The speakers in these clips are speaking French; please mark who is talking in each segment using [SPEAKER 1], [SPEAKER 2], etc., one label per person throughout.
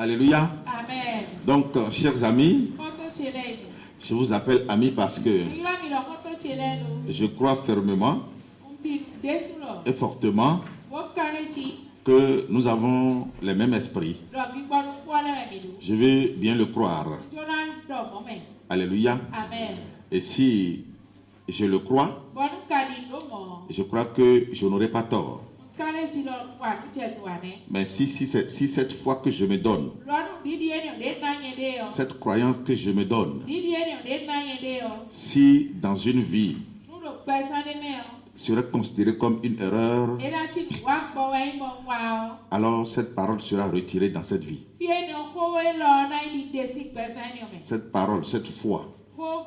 [SPEAKER 1] Alléluia.
[SPEAKER 2] Amen.
[SPEAKER 1] Donc, chers amis,
[SPEAKER 2] Koto chele.
[SPEAKER 1] je vous appelle ami parce que
[SPEAKER 2] Ila mi lo koto chele lo.
[SPEAKER 1] je crois fermement
[SPEAKER 2] Umbi desu lo.
[SPEAKER 1] et fortement
[SPEAKER 2] Wo karechi.
[SPEAKER 1] que nous avons les mêmes esprits.
[SPEAKER 2] Lo bi gbonu kwale me mi do.
[SPEAKER 1] Je veux bien le croire.
[SPEAKER 2] Jona do moment.
[SPEAKER 1] Alléluia.
[SPEAKER 2] Amen.
[SPEAKER 1] Et si je le crois,
[SPEAKER 2] Bonu kadi lo mo.
[SPEAKER 1] je crois que je n'aurai pas tort.
[SPEAKER 2] Karechi lo wa tu je to ane.
[SPEAKER 1] Mais si cette foi que je me donne,
[SPEAKER 2] Lo nu didi eni o de na nyede yo.
[SPEAKER 1] cette croyance que je me donne,
[SPEAKER 2] Didi eni o de na nyede yo.
[SPEAKER 1] si dans une vie
[SPEAKER 2] Nu lo pesa de me yo.
[SPEAKER 1] serait considérée comme une erreur,
[SPEAKER 2] Ela ti wa gbo wa imo wa o.
[SPEAKER 1] alors cette parole sera retirée dans cette vie.
[SPEAKER 2] Fie ni o ko we lo na ni desi pesa ni o me.
[SPEAKER 1] Cette parole, cette foi,
[SPEAKER 2] Ko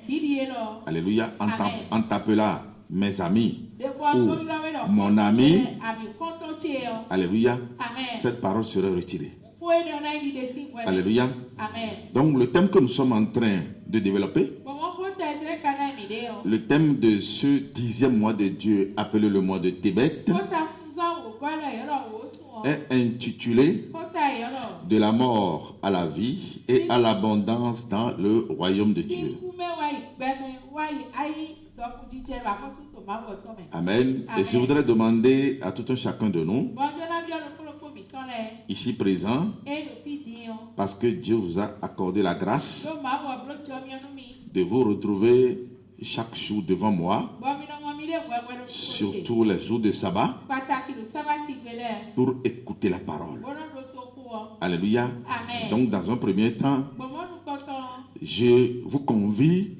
[SPEAKER 2] didi elo.
[SPEAKER 1] alléluia,
[SPEAKER 2] Amen.
[SPEAKER 1] en t'appelant mes amis,
[SPEAKER 2] De bo
[SPEAKER 1] ou
[SPEAKER 2] ko lo we lo.
[SPEAKER 1] mon ami,
[SPEAKER 2] Abi konto che yo.
[SPEAKER 1] alléluia,
[SPEAKER 2] Amen.
[SPEAKER 1] cette parole sera retirée.
[SPEAKER 2] Ko ni o na ni desi we.
[SPEAKER 1] Alléluia.
[SPEAKER 2] Amen.
[SPEAKER 1] Donc le thème que nous sommes en train de développer,
[SPEAKER 2] Bon mo ko te tre kana mi de yo.
[SPEAKER 1] le thème de ce 10e mois de Dieu, appelé le mois de Tébet,
[SPEAKER 2] Ko ta suza wo ko le yo lo wo su o.
[SPEAKER 1] est intitulé
[SPEAKER 2] Ko ta yo lo.
[SPEAKER 1] de la mort à la vie et à l'abondance dans le royaume de
[SPEAKER 2] Si
[SPEAKER 1] Dieu.
[SPEAKER 2] ku me wa igbe me wa ai do ku jije ba ko su to ma wo to me.
[SPEAKER 1] Amen. Et je
[SPEAKER 2] Amen.
[SPEAKER 1] voudrais demander à tout un chacun de nous,
[SPEAKER 2] Bon jona bi o lo ko mi ton le.
[SPEAKER 1] ici présents,
[SPEAKER 2] E lo fi di yo.
[SPEAKER 1] parce que Dieu vous a accordé la grâce
[SPEAKER 2] Lo ma wo blo cho mi onu mi.
[SPEAKER 1] de vous retrouver chaque jour devant moi,
[SPEAKER 2] Bon mi no mo mi le wo lo.
[SPEAKER 1] surtout les jours de sabbat,
[SPEAKER 2] Pataki lo sabati gbele.
[SPEAKER 1] pour écouter la parole.
[SPEAKER 2] Bon lo to ku o.
[SPEAKER 1] Alléluia.
[SPEAKER 2] Amen.
[SPEAKER 1] Donc, dans un premier temps,
[SPEAKER 2] Bon mo nu ko ton.
[SPEAKER 1] je vous convie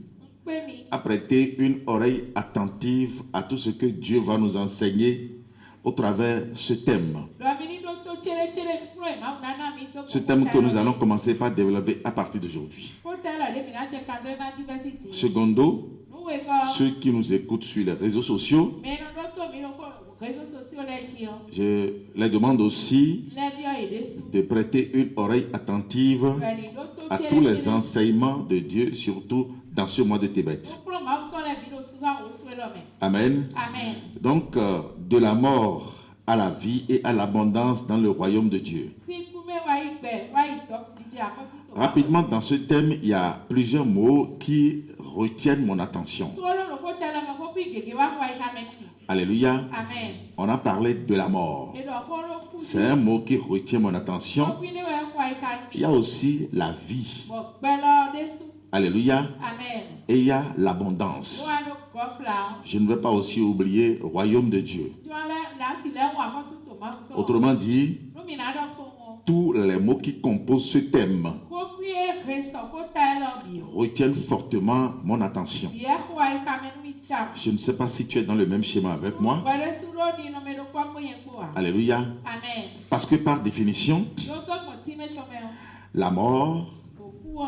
[SPEAKER 2] Pe mi.
[SPEAKER 1] à prêter une oreille attentive à tout ce que Dieu va nous enseigner au travers ce thème.
[SPEAKER 2] Lo mi ni do to chere mi pro e ma na mi to.
[SPEAKER 1] Ce thème que nous allons commencer par développer à partir d'aujourd'hui.
[SPEAKER 2] Ko te la le mi na che kadre na diversity.
[SPEAKER 1] Secondo,
[SPEAKER 2] Nu we ko.
[SPEAKER 1] ceux qui nous écoutent sur les réseaux sociaux,
[SPEAKER 2] Me no do to mi lo ko réseaux sociaux le ti yo.
[SPEAKER 1] je les demande aussi
[SPEAKER 2] Le bi o e desu.
[SPEAKER 1] de prêter une oreille attentive
[SPEAKER 2] Ni do to
[SPEAKER 1] à
[SPEAKER 2] chere.
[SPEAKER 1] tous les enseignements de Dieu, surtout dans ce mois de Tébet.
[SPEAKER 2] Pro ma to le bi do suza wo su lo me.
[SPEAKER 1] Amen.
[SPEAKER 2] Amen.
[SPEAKER 1] Donc, de la mort à la vie et à l'abondance dans le royaume de Dieu.
[SPEAKER 2] Si ku me wa igbe wa i do ku jije akosu to.
[SPEAKER 1] Rapidement, dans ce thème, il y a plusieurs mots qui retiennent mon attention.
[SPEAKER 2] To lo lo ko te la mo ko pi gege wa wa i ha me ni.
[SPEAKER 1] Alléluia.
[SPEAKER 2] Amen.
[SPEAKER 1] On a parlé de la mort.
[SPEAKER 2] E do ko lo ku.
[SPEAKER 1] C'est un mot qui retient mon attention.
[SPEAKER 2] Ko pi ne wa wa i ha
[SPEAKER 1] Il y a aussi la vie.
[SPEAKER 2] Bo gbe lo desu.
[SPEAKER 1] Alléluia.
[SPEAKER 2] Amen.
[SPEAKER 1] Et il y a l'abondance.
[SPEAKER 2] Wa no ko fla.
[SPEAKER 1] Je ne vais pas aussi oublier le royaume de Dieu.
[SPEAKER 2] Jo la si le wa akosu to ma to.
[SPEAKER 1] Autrement dit,
[SPEAKER 2] Nu mi na do ko mo.
[SPEAKER 1] tous les mots qui composent ce thème
[SPEAKER 2] Ko ku e reso ko ta lo bi o.
[SPEAKER 1] retiennent fortement mon attention.
[SPEAKER 2] Bi e ko wa i ha me nu mi ta.
[SPEAKER 1] Je ne sais pas si tu es dans le même schéma avec moi.
[SPEAKER 2] Wa le su ro ni no me do ko ko yen ko wa.
[SPEAKER 1] Alléluia.
[SPEAKER 2] Amen.
[SPEAKER 1] Parce que par définition,
[SPEAKER 2] Yo to mo ti me to me o.
[SPEAKER 1] la mort
[SPEAKER 2] Ko ku o.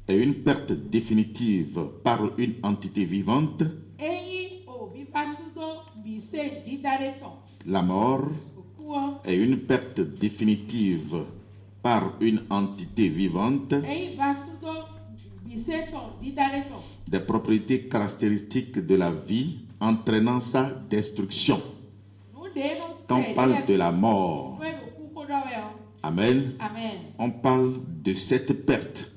[SPEAKER 1] est une perte définitive par une entité vivante.
[SPEAKER 2] Eyin o bi fasudo bi se didare ton.
[SPEAKER 1] La mort
[SPEAKER 2] Ko ku o.
[SPEAKER 1] est une perte définitive par une entité vivante
[SPEAKER 2] Eyin fasudo bi se ton didare ton.
[SPEAKER 1] des propriétés caractéristiques de la vie entraînant sa destruction.
[SPEAKER 2] Nu de no se.
[SPEAKER 1] Quand on parle de la mort,
[SPEAKER 2] Ko lo ku ko do we o.
[SPEAKER 1] amen,
[SPEAKER 2] Amen.
[SPEAKER 1] on parle de cette perte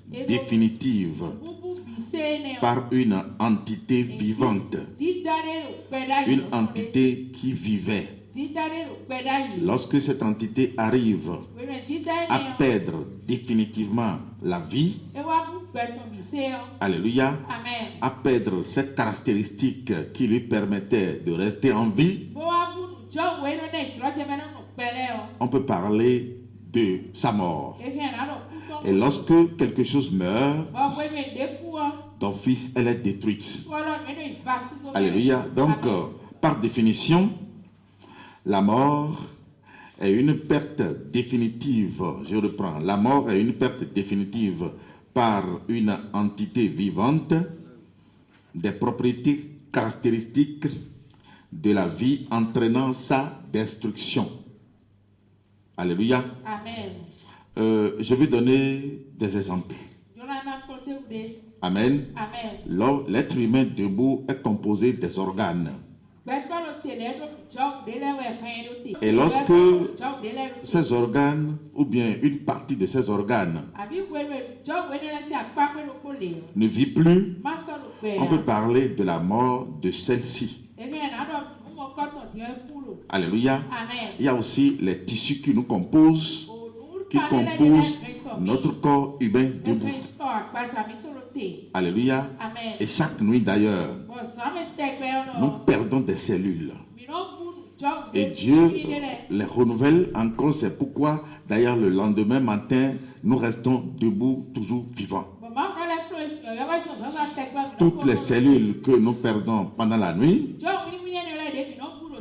[SPEAKER 1] définitive
[SPEAKER 2] Bubu bi se ne o.
[SPEAKER 1] par une entité vivante,
[SPEAKER 2] Didare lo gbe da yi.
[SPEAKER 1] une entité qui vivait.
[SPEAKER 2] Didare lo gbe da yi.
[SPEAKER 1] Lorsque cette entité arrive
[SPEAKER 2] Wele didare
[SPEAKER 1] à
[SPEAKER 2] ne o.
[SPEAKER 1] perdre définitivement la vie,
[SPEAKER 2] E wa bu gbe ton bi se o.
[SPEAKER 1] alléluia,
[SPEAKER 2] Amen.
[SPEAKER 1] à perdre ces caractéristiques qui lui permettaient de rester en vie,
[SPEAKER 2] Bo wa bu nu jo we no ne jro je me no nu gbe le o.
[SPEAKER 1] on peut parler de sa mort.
[SPEAKER 2] E fi na lo ku ton.
[SPEAKER 1] Et lorsque quelque chose meurt,
[SPEAKER 2] Bo we me de ku o.
[SPEAKER 1] d'office, elle est détruite.
[SPEAKER 2] Ko lo me no i fasudo.
[SPEAKER 1] Alléluia. Donc, par définition, la mort est une perte définitive. Je reprends. La mort est une perte définitive par une entité vivante des propriétés caractéristiques de la vie entraînant sa destruction. Alléluia.
[SPEAKER 2] Amen.
[SPEAKER 1] Je vais donner des exemples.
[SPEAKER 2] Jonathan côté ou de.
[SPEAKER 1] Amen.
[SPEAKER 2] Amen.
[SPEAKER 1] L'être humain debout est composé des organes.
[SPEAKER 2] Gbẹ̀tọ́ ló tẹ̀lé ló fi
[SPEAKER 1] Et lorsque ces organes, ou bien une partie de ces organes, ne vit plus, on peut parler de la mort de celle-ci. Alléluia. Il y a aussi les tissus qui nous composent, qui composent notre corps humain debout. Alléluia. Et chaque nuit d'ailleurs, nous perdons des cellules. Et Dieu les renouvelle encore. C'est pourquoi d'ailleurs le lendemain matin, nous restons debout, toujours vivants. Toutes les cellules que nous perdons pendant la nuit,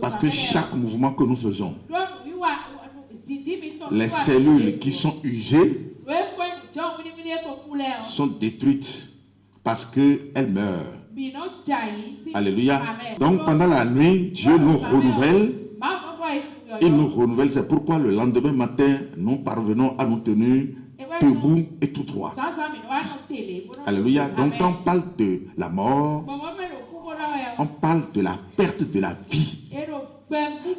[SPEAKER 1] parce que chaque mouvement que nous faisons, les cellules qui sont usées sont détruites parce qu'elles meurent. Alléluia. Donc pendant la nuit, Dieu nous renouvelle. Il nous renouvelle. C'est pourquoi le lendemain matin, nous parvenons à nous tenir debout et tout droit. Alléluia. Donc quand on parle de la mort, on parle de la perte de la vie.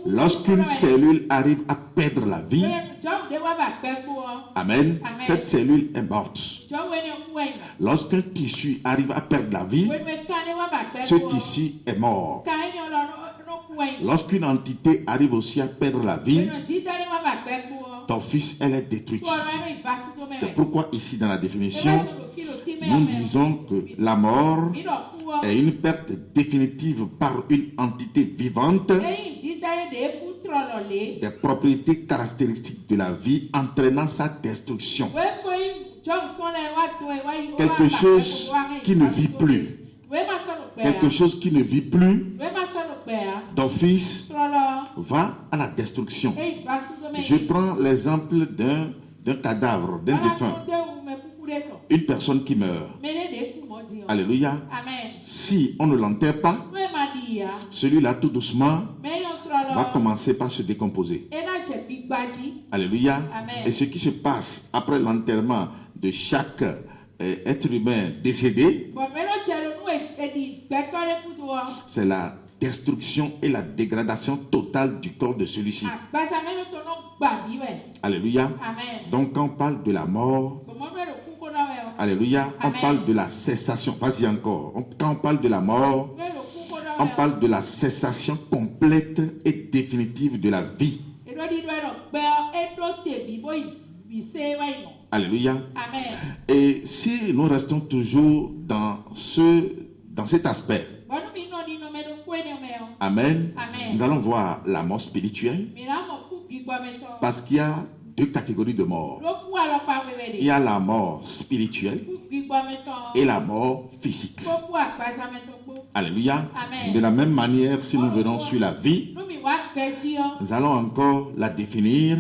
[SPEAKER 1] Lorsqu'une cellule arrive à perdre la vie, amen, cette cellule est morte. Lorsqu'un tissu arrive à perdre la vie, ce tissu est mort. Lorsqu'une entité arrive aussi à perdre la vie, d'office, elle est détruite. C'est pourquoi ici dans la définition, nous disons que la mort est une perte définitive par une entité vivante des propriétés caractéristiques de la vie entraînant sa destruction. Quelque chose qui ne vit plus. Quelque chose qui ne vit plus d'office va à la destruction. Je prends l'exemple d'un cadavre, d'un défunt. Une personne qui meurt. Alléluia. Si on ne l'enterre pas, celui-là tout doucement va commencer par se décomposer. Alléluia. Et ce qui se passe après l'enterrement de chaque être humain décédé, c'est la destruction et la dégradation totale du corps de celui-ci. Alléluia. Donc quand on parle de la mort, alléluia, on parle de la cessation. Vas-y encore. Quand on parle de la mort, on parle de la cessation complète et définitive de la vie. Alléluia. Et si nous restons toujours dans cet aspect, amen, nous allons voir la mort spirituelle, parce qu'il y a deux catégories de mort. Il y a la mort spirituelle et la mort physique. Alléluia. De la même manière, si nous venons sur la vie, nous allons encore la définir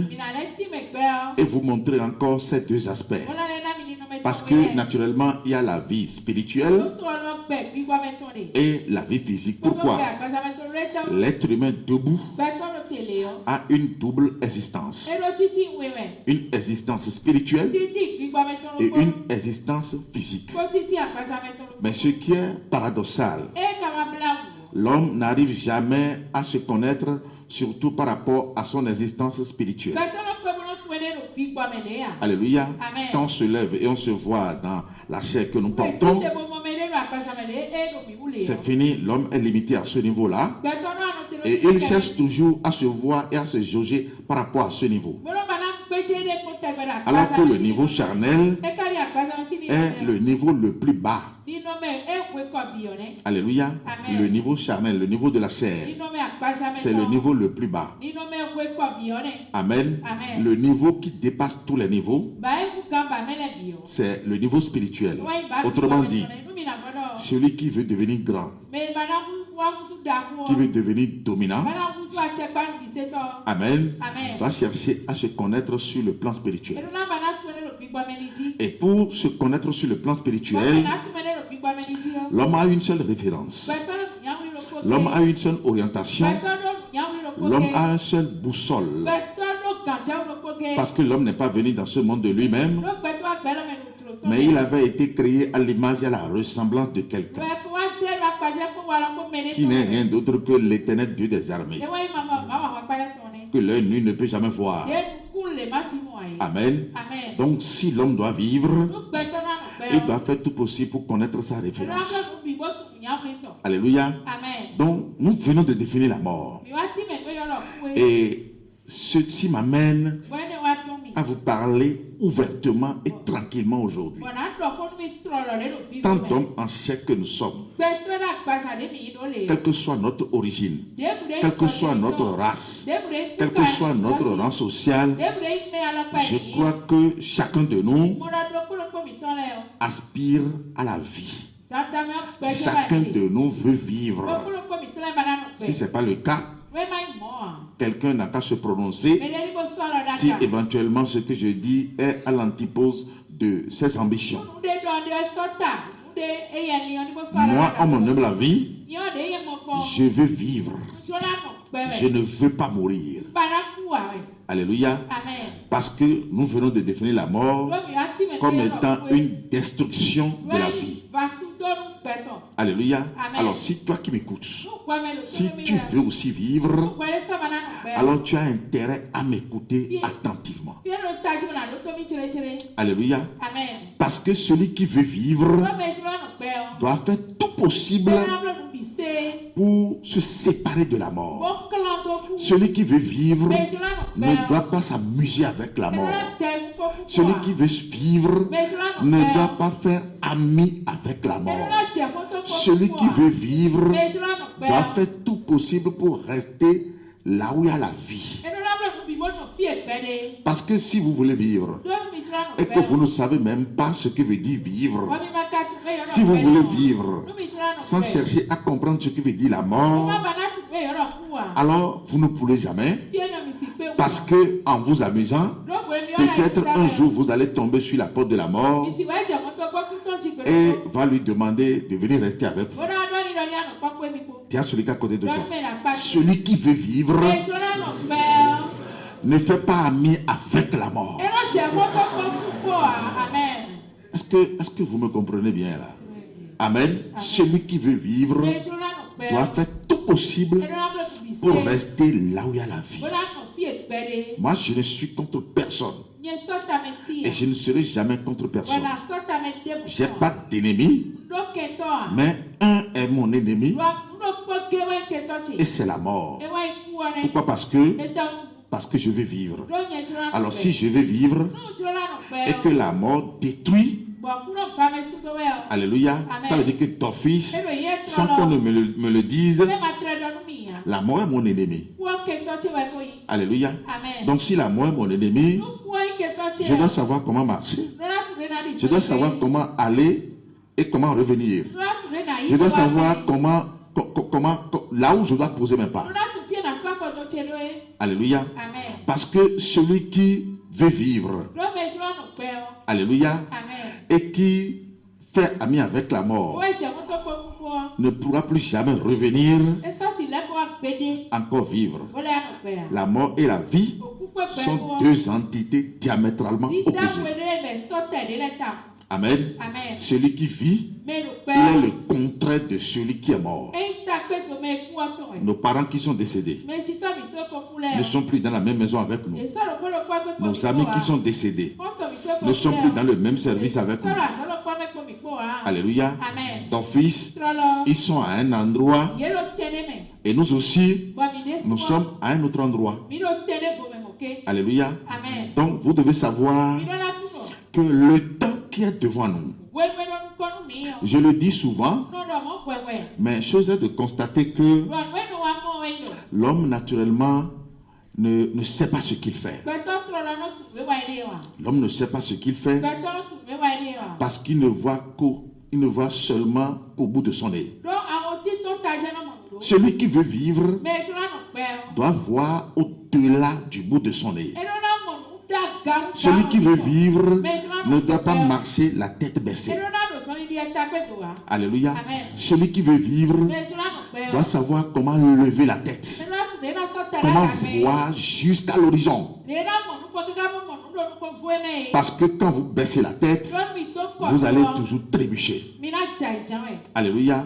[SPEAKER 1] et vous montrer encore ces deux aspects. Parce que naturellement, il y a la vie spirituelle et la vie physique. Pourquoi? L'être humain debout a une double existence. Une existence spirituelle et une existence physique. Mais ce qui est paradoxal, l'homme n'arrive jamais à se connaître, surtout par rapport à son existence spirituelle. Alléluia. Quand on se lève et on se voit dans la chair que nous portons, c'est fini, l'homme est limité à ce niveau-là. Et il cherche toujours à se voir et à se jauger par rapport à ce niveau. Alors que le niveau charnel est le niveau le plus bas. Alléluia. Le niveau charnel, le niveau de la chair, c'est le niveau le plus bas. Amen. Le niveau qui dépasse tous les niveaux, c'est le niveau spirituel. Autrement dit, celui qui veut devenir grand, qui veut devenir dominant, amen, va chercher à se connaître sur le plan spirituel. Et pour se connaître sur le plan spirituel, l'homme a une seule référence. L'homme a une seule orientation. L'homme a un seul boussole. Parce que l'homme n'est pas venu dans ce monde de lui-même, mais il avait été créé à l'image et à la ressemblance de quelqu'un qui n'est rien d'autre que l'Éternel Dieu des armées. que l'œil nu ne peut jamais voir.
[SPEAKER 2] de nu ku le ma si mo ai.
[SPEAKER 1] Amen.
[SPEAKER 2] Amen.
[SPEAKER 1] Donc si l'homme doit vivre,
[SPEAKER 2] Nu gbe to na no
[SPEAKER 1] il
[SPEAKER 2] gbe.
[SPEAKER 1] doit faire tout possible pour connaître sa
[SPEAKER 2] E na
[SPEAKER 1] référence.
[SPEAKER 2] ka ku bi bo tu nya pe to.
[SPEAKER 1] Alléluia.
[SPEAKER 2] Amen.
[SPEAKER 1] Donc nous venons de définir la mort.
[SPEAKER 2] Mi wa ti me pe yo lo ku e.
[SPEAKER 1] Et ceci m'amène
[SPEAKER 2] Bo ne wa to mi.
[SPEAKER 1] à vous parler ouvertement et tranquillement aujourd'hui.
[SPEAKER 2] Bo na do ko mi tro lo le do fi.
[SPEAKER 1] Tant d'hommes en chair que nous sommes,
[SPEAKER 2] Gbe to na gba sa de mi do le.
[SPEAKER 1] quelle que soit notre origine, quelle que soit notre race, quel que soit notre rang social, je crois que chacun de nous aspire à la vie. Chacun de nous veut vivre. Si ce n'est pas le cas, quelqu'un n'a qu'à se prononcer si éventuellement ce que je dis est à l'antipose de ses ambitions. Moi, en mon humble avis, je veux vivre. Je ne veux pas mourir. Alléluia. Parce que nous venons de définir la mort comme étant une destruction de la vie. Alléluia. Alors si toi qui m'écoutes, si tu veux aussi vivre, alors tu as intérêt à m'écouter attentivement. Alléluia. Parce que celui qui veut vivre doit faire tout possible pour se séparer de la mort. Celui qui veut vivre ne doit pas s'amuser avec la mort. Celui qui veut vivre ne doit pas faire ami avec la mort. Celui qui veut vivre doit faire tout possible pour rester là où il y a la vie. Parce que si vous voulez vivre et que vous ne savez même pas ce que veut dire vivre, si vous voulez vivre sans chercher à comprendre ce que veut dire la mort, alors vous ne pourrez jamais, parce que en vous amusant, peut-être un jour vous allez tomber sur la porte de la mort et va lui demander de venir rester avec vous. Tiens celui qui est à côté de toi. Celui qui veut vivre ne fait pas ami avec la mort. Est-ce que vous me comprenez bien là? Amen. Celui qui veut vivre doit faire tout possible pour rester là où il y a la vie. Moi, je ne suis contre personne. Et je ne serai jamais contre personne. Je n'ai pas d'ennemi, mais un est mon ennemi et c'est la mort. Pourquoi? Parce que je veux vivre. Alors si je veux vivre et que la mort détruit, alléluia, ça veut dire que d'office, sans qu'on ne me le dise, la mort est mon ennemi. Alléluia. Donc si la mort est mon ennemi, je dois savoir comment marcher. Je dois savoir comment aller et comment revenir. Je dois savoir comment là où je dois poser mes pas. Alléluia. Parce que celui qui veut vivre, alléluia, et qui fait ami avec la mort, ne pourra plus jamais revenir encore vivre. La mort et la vie sont deux entités diamétralement opposées. Amen. Celui qui vit, il est le contraire de celui qui est mort. Nos parents qui sont décédés ne sont plus dans la même maison avec nous. Nos amis qui sont décédés ne sont plus dans le même service avec nous. Alléluia. D'office, ils sont à un endroit et nous aussi, nous sommes à un autre endroit. Alléluia. Donc vous devez savoir que le temps qui est devant nous, je le dis souvent, mais chose est de constater que l'homme naturellement ne sait pas ce qu'il fait. L'homme ne sait pas ce qu'il fait parce qu'il ne voit seulement qu'au bout de son nez. Celui qui veut vivre doit voir au-delà du bout de son nez. Celui qui veut vivre ne doit pas marcher la tête baissée. Alléluia. Celui qui veut vivre doit savoir comment lever la tête, comment voir jusqu'à l'horizon. Parce que quand vous baissez la tête, vous allez toujours trébucher. Alléluia.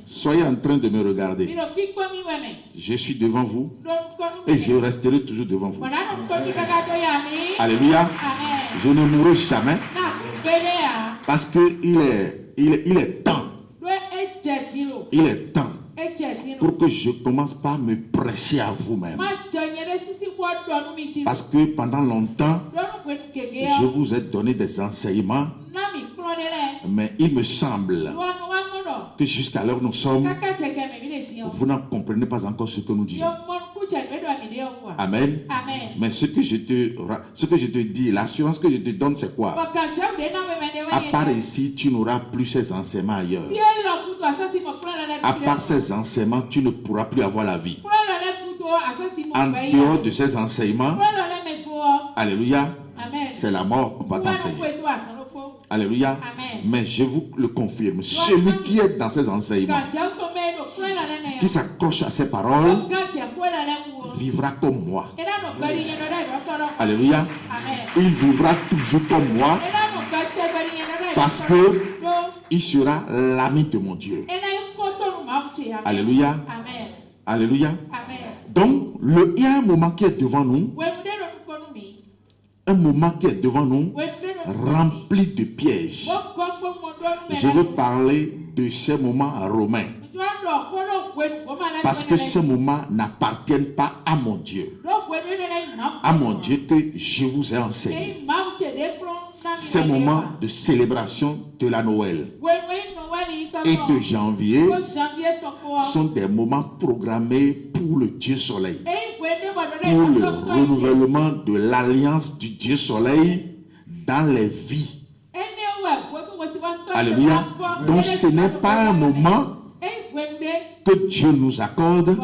[SPEAKER 1] Soyez en train de me regarder.
[SPEAKER 2] Miro kikpo mi weme.
[SPEAKER 1] Je suis devant vous
[SPEAKER 2] Do konu
[SPEAKER 1] et
[SPEAKER 2] mi.
[SPEAKER 1] je resterai toujours devant vous.
[SPEAKER 2] Bona no komi kaka to ya mi.
[SPEAKER 1] Alléluia.
[SPEAKER 2] Amen.
[SPEAKER 1] Je ne mourrai jamais
[SPEAKER 2] Na bele ya.
[SPEAKER 1] parce que il est temps.
[SPEAKER 2] Do eje dilo.
[SPEAKER 1] Il est temps
[SPEAKER 2] Eje dilo.
[SPEAKER 1] pour que je commence par me prêcher à vous-même.
[SPEAKER 2] Ma jonyere sisi kwa do no mi ji.
[SPEAKER 1] Parce que pendant longtemps,
[SPEAKER 2] Do no kwenu kege
[SPEAKER 1] je
[SPEAKER 2] yo.
[SPEAKER 1] vous ai donné des enseignements,
[SPEAKER 2] Na mi klonele.
[SPEAKER 1] mais il me semble
[SPEAKER 2] Do no wa mono.
[SPEAKER 1] que jusqu'à l'heure où nous sommes,
[SPEAKER 2] Kaka cheke me mi le ti yo.
[SPEAKER 1] vous n'en comprenez pas encore ce que nous
[SPEAKER 2] Yo
[SPEAKER 1] disons.
[SPEAKER 2] mon ku che me do mi de yo kwa.
[SPEAKER 1] Amen.
[SPEAKER 2] Amen.
[SPEAKER 1] Mais ce que je te dis, l'assurance que je te donne, c'est quoi?
[SPEAKER 2] Baka jam de na me me de
[SPEAKER 1] À
[SPEAKER 2] we.
[SPEAKER 1] part ici, tu n'auras plus ces enseignements ailleurs.
[SPEAKER 2] Bien lo ku to asasi mo klonele.
[SPEAKER 1] À part ces enseignements, tu ne pourras plus avoir la vie.
[SPEAKER 2] Klonele ku to asasi mo
[SPEAKER 1] En
[SPEAKER 2] gbe
[SPEAKER 1] dehors
[SPEAKER 2] ya.
[SPEAKER 1] de ces enseignements,
[SPEAKER 2] Klonele me fo.
[SPEAKER 1] alléluia,
[SPEAKER 2] Amen.
[SPEAKER 1] c'est la mort qu'on va t'enseigner. Alléluia.
[SPEAKER 2] Amen.
[SPEAKER 1] Mais je vous le confirme, celui qui est dans ces enseignements, qui s'accroche à ces paroles, vivra comme moi. Alléluia. Il vivra toujours comme moi parce que il sera l'ami de mon Dieu. Alléluia.
[SPEAKER 2] Amen.
[SPEAKER 1] Alléluia.
[SPEAKER 2] Amen.
[SPEAKER 1] Donc, il y a un moment qui est devant nous, un moment qui est devant nous, rempli de pièges. Je veux parler de ces moments romains, parce que ces moments n'appartiennent pas à mon Dieu, à mon Dieu que je vous ai enseigné. Ces moments de célébration de la Noël et de janvier sont des moments programmés pour le Dieu Soleil, pour le renouvellement de l'alliance du Dieu Soleil dans les vies. Alléluia. Donc ce n'est pas un moment que Dieu nous accorde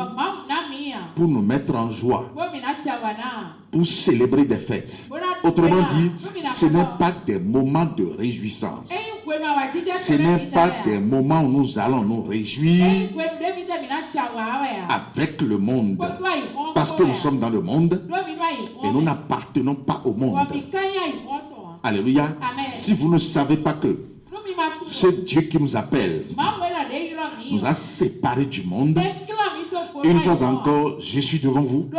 [SPEAKER 1] pour nous mettre en joie, pour célébrer des fêtes. Autrement dit, ce n'est pas des moments de réjouissance. Ce n'est pas des moments où nous allons nous réjouir avec le monde, parce que nous sommes dans le monde et nous n'appartenons pas au monde. Alléluia. Si vous ne savez pas que ce Dieu qui nous appelle nous a séparés du monde, une fois encore, je suis devant vous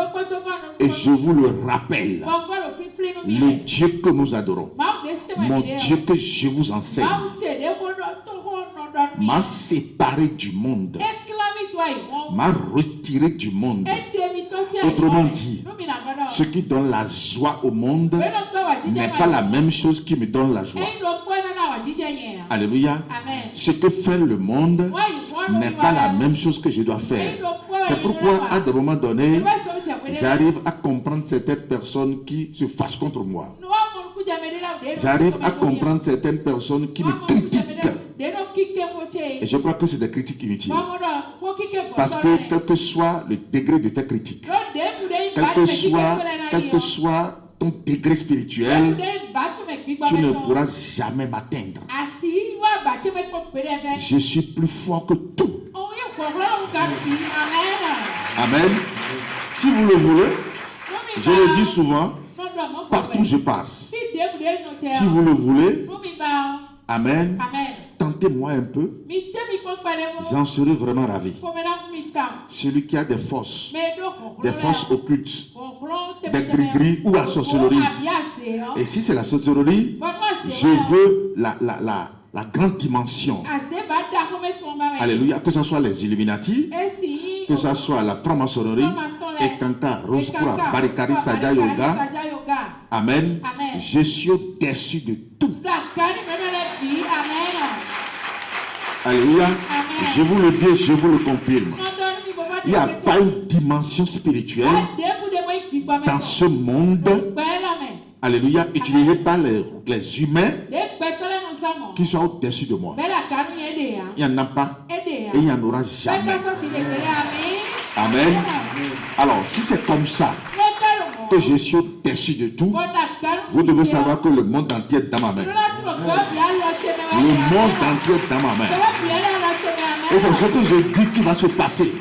[SPEAKER 1] et je vous le rappelle. Le Dieu que nous adorons, mon Dieu que je vous enseigne, m'a séparé du monde, m'a retiré du monde. Autrement dit, ce qui donne la joie au monde n'est pas la même chose qui me donne la joie. Alléluia. Ce que fait le monde n'est pas la même chose que je dois faire. C'est pourquoi à des moments donnés, j'arrive à comprendre certaines personnes qui se fâchent contre moi. J'arrive à comprendre certaines personnes qui me critiquent. Et je crois que c'est des critiques inutiles. Parce que quel que soit le degré de ta critique, quel que soit ton degré spirituel, tu ne pourras jamais m'atteindre. Je suis plus fort que tout. Amen. Si vous le voulez, je le dis souvent, partout où je passe. Si vous le voulez, amen, tentez-moi un peu, j'en serai vraiment ravi. Celui qui a des forces occultes, des gris-gris ou la sorcellerie. Et si c'est la sorcellerie, je veux la grande dimension. Alléluia. Que ce soit les Illuminati, que ce soit la franc-maçonnerie, et Kanta, Rospura, Barikari, Saja Yoga. Amen. Je suis au-dessus de tout. Alléluia. Je vous le dis, je vous le confirme. Il n'y a pas une dimension spirituelle dans ce monde. Alléluia. Utilisée par les humains qui soient au-dessus de moi. Il n'y en a pas et il n'y en aura jamais. Amen. Alors, si c'est comme ça que je suis au-dessus de tout, vous devez savoir que le monde entier est dans ma main. Le monde entier est dans ma main. Et c'est ce que je dis qui va se passer.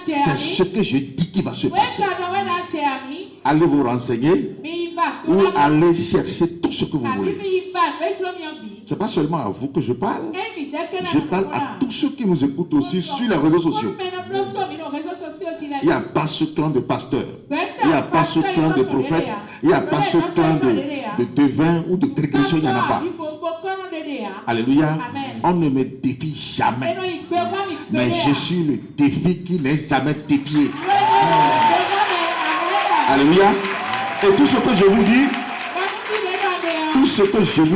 [SPEAKER 1] C'est ce que je dis qui va se passer. Allez vous renseigner ou allez chercher tout ce que vous voulez. Ce n'est pas seulement à vous que je parle, Je parle à tous ceux qui nous écoutent aussi sur les réseaux sociaux. Il n'y a pas ce clan de pasteurs. Il n'y a pas ce clan de prophètes. Il n'y a pas ce clan de devins ou de chrétiens. Il n'y en a pas. Alléluia. On ne me défie jamais. Mais je suis le défi qui n'est jamais défié. Alléluia. Et tout ce que je vous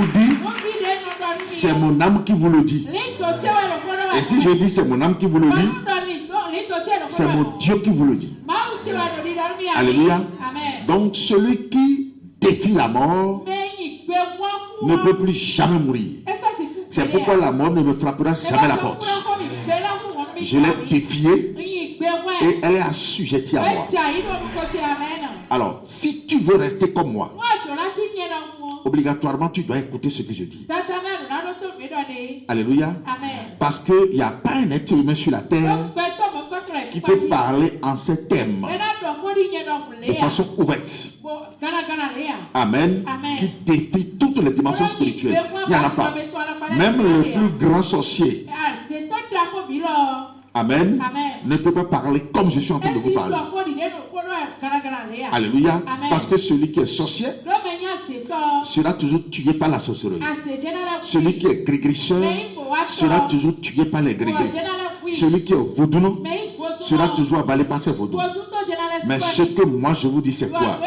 [SPEAKER 1] dis, c'est mon âme qui vous le dit. Et si je dis c'est mon âme qui vous le dit, c'est mon Dieu qui vous le dit. Alléluia. Donc celui qui défie la mort ne peut plus jamais mourir. C'est pourquoi la mort ne me frappera jamais la porte. Je l'ai défiée et elle est assujettie à moi. Alors, si tu veux rester comme moi, obligatoirement tu dois écouter ce que je dis. Alléluia. Parce qu'il n'y a pas un être humain sur la terre qui peut parler en ces thèmes de façon ouverte. Amen. Qui défie toutes les dimensions spirituelles. Il n'y en a pas. Même le plus grand sorcier, amen, ne peut pas parler comme je suis en train de vous parler. Alléluia. Parce que celui qui est sorcier sera toujours tué par la sorcellerie. Celui qui est grégrisseur sera toujours tué par les grégrés. Celui qui est vaudounon sera toujours avalé par ses vaudous. Mais ce que moi je vous dis, c'est quoi?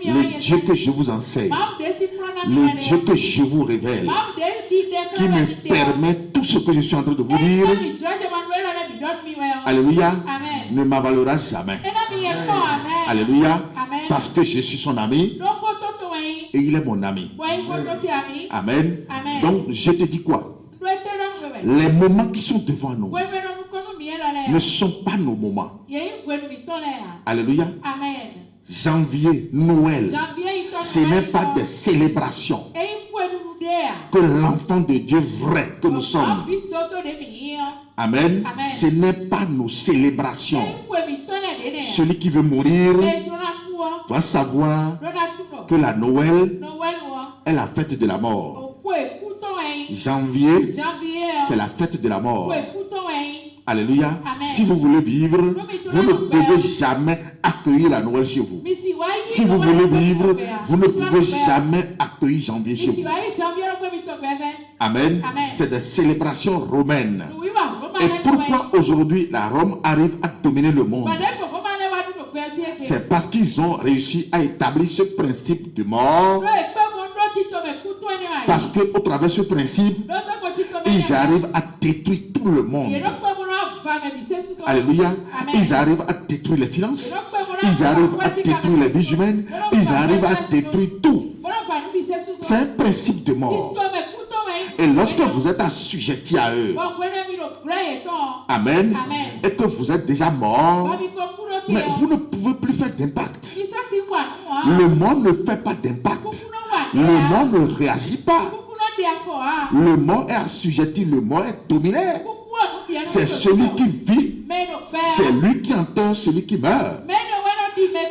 [SPEAKER 1] Le Dieu que je vous enseigne, le Dieu que je vous révèle, qui me permet tout ce que je suis en train de vous dire, alléluia, ne m'avalera jamais. Alléluia, parce que je suis son ami et il est mon ami. Amen. Donc je te dis quoi? Les moments qui sont devant nous ne sont pas nos moments. Alléluia. Janvier, Noël, ce n'est pas des célébrations que l'enfant de Dieu vrai que nous sommes. Amen. Ce n'est pas nos célébrations. Celui qui veut mourir doit savoir que la Noël est la fête de la mort. Janvier, c'est la fête de la mort. Alléluia. Si vous voulez vivre, vous ne devez jamais accueillir la Noël chez vous. Si vous voulez vivre, vous ne pouvez jamais accueillir janvier chez vous. Amen. C'est des célébrations romaines. Et pourquoi aujourd'hui la Rome arrive à dominer le monde? C'est parce qu'ils ont réussi à établir ce principe de mort. Parce qu'au travers de ce principe, ils arrivent à détruire tout le monde. Alléluia. Ils arrivent à détruire les finances. Ils arrivent à détruire les vies humaines. Ils arrivent à détruire tout. C'est un principe de mort. Et lorsque vous êtes assujetti à eux, amen, et que vous êtes déjà mort, mais vous ne pouvez plus faire d'impact. Le monde ne fait pas d'impact. Le monde ne réagit pas. Le monde est assujetti, le monde est dominé. C'est celui qui vit, c'est lui qui enterre celui qui meurt.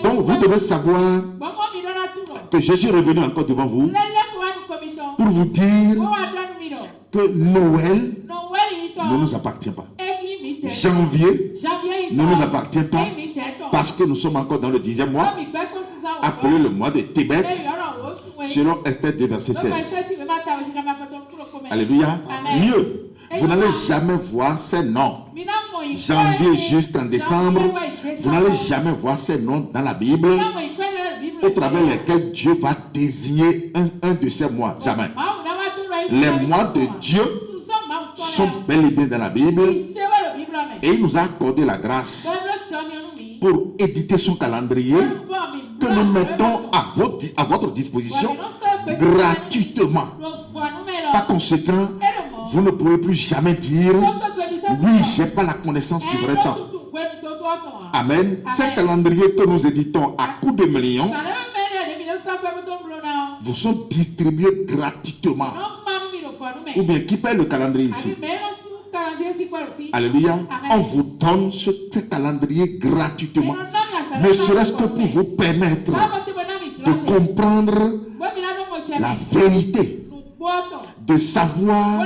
[SPEAKER 1] Donc vous devez savoir que je suis revenu encore devant vous pour vous dire que Noël ne nous appartient pas. Janvier ne nous appartient pas parce que nous sommes encore dans le 10e mois, appelé le mois de Tébet, selon Esther 2, verset 16. Alléluia. Mieux, vous n'allez jamais voir ces noms. Janvier jusqu'en décembre, vous n'allez jamais voir ces noms dans la Bible au travers lesquels Dieu va désigner un de ces mois. Jamais. Les mois de Dieu sont bel et bien dans la Bible et il nous a accordé la grâce pour éditer son calendrier que nous mettons à votre disposition gratuitement. Par conséquent, vous ne pouvez plus jamais dire oui, je n'ai pas la connaissance du vrai temps. Amen. Ce calendrier que nous éditons à coups de millions vous sont distribués gratuitement. Ou bien qui paye le calendrier ici? Alléluia. On vous donne ce calendrier gratuitement. Ne serait-ce que pour vous permettre de comprendre la vérité. De savoir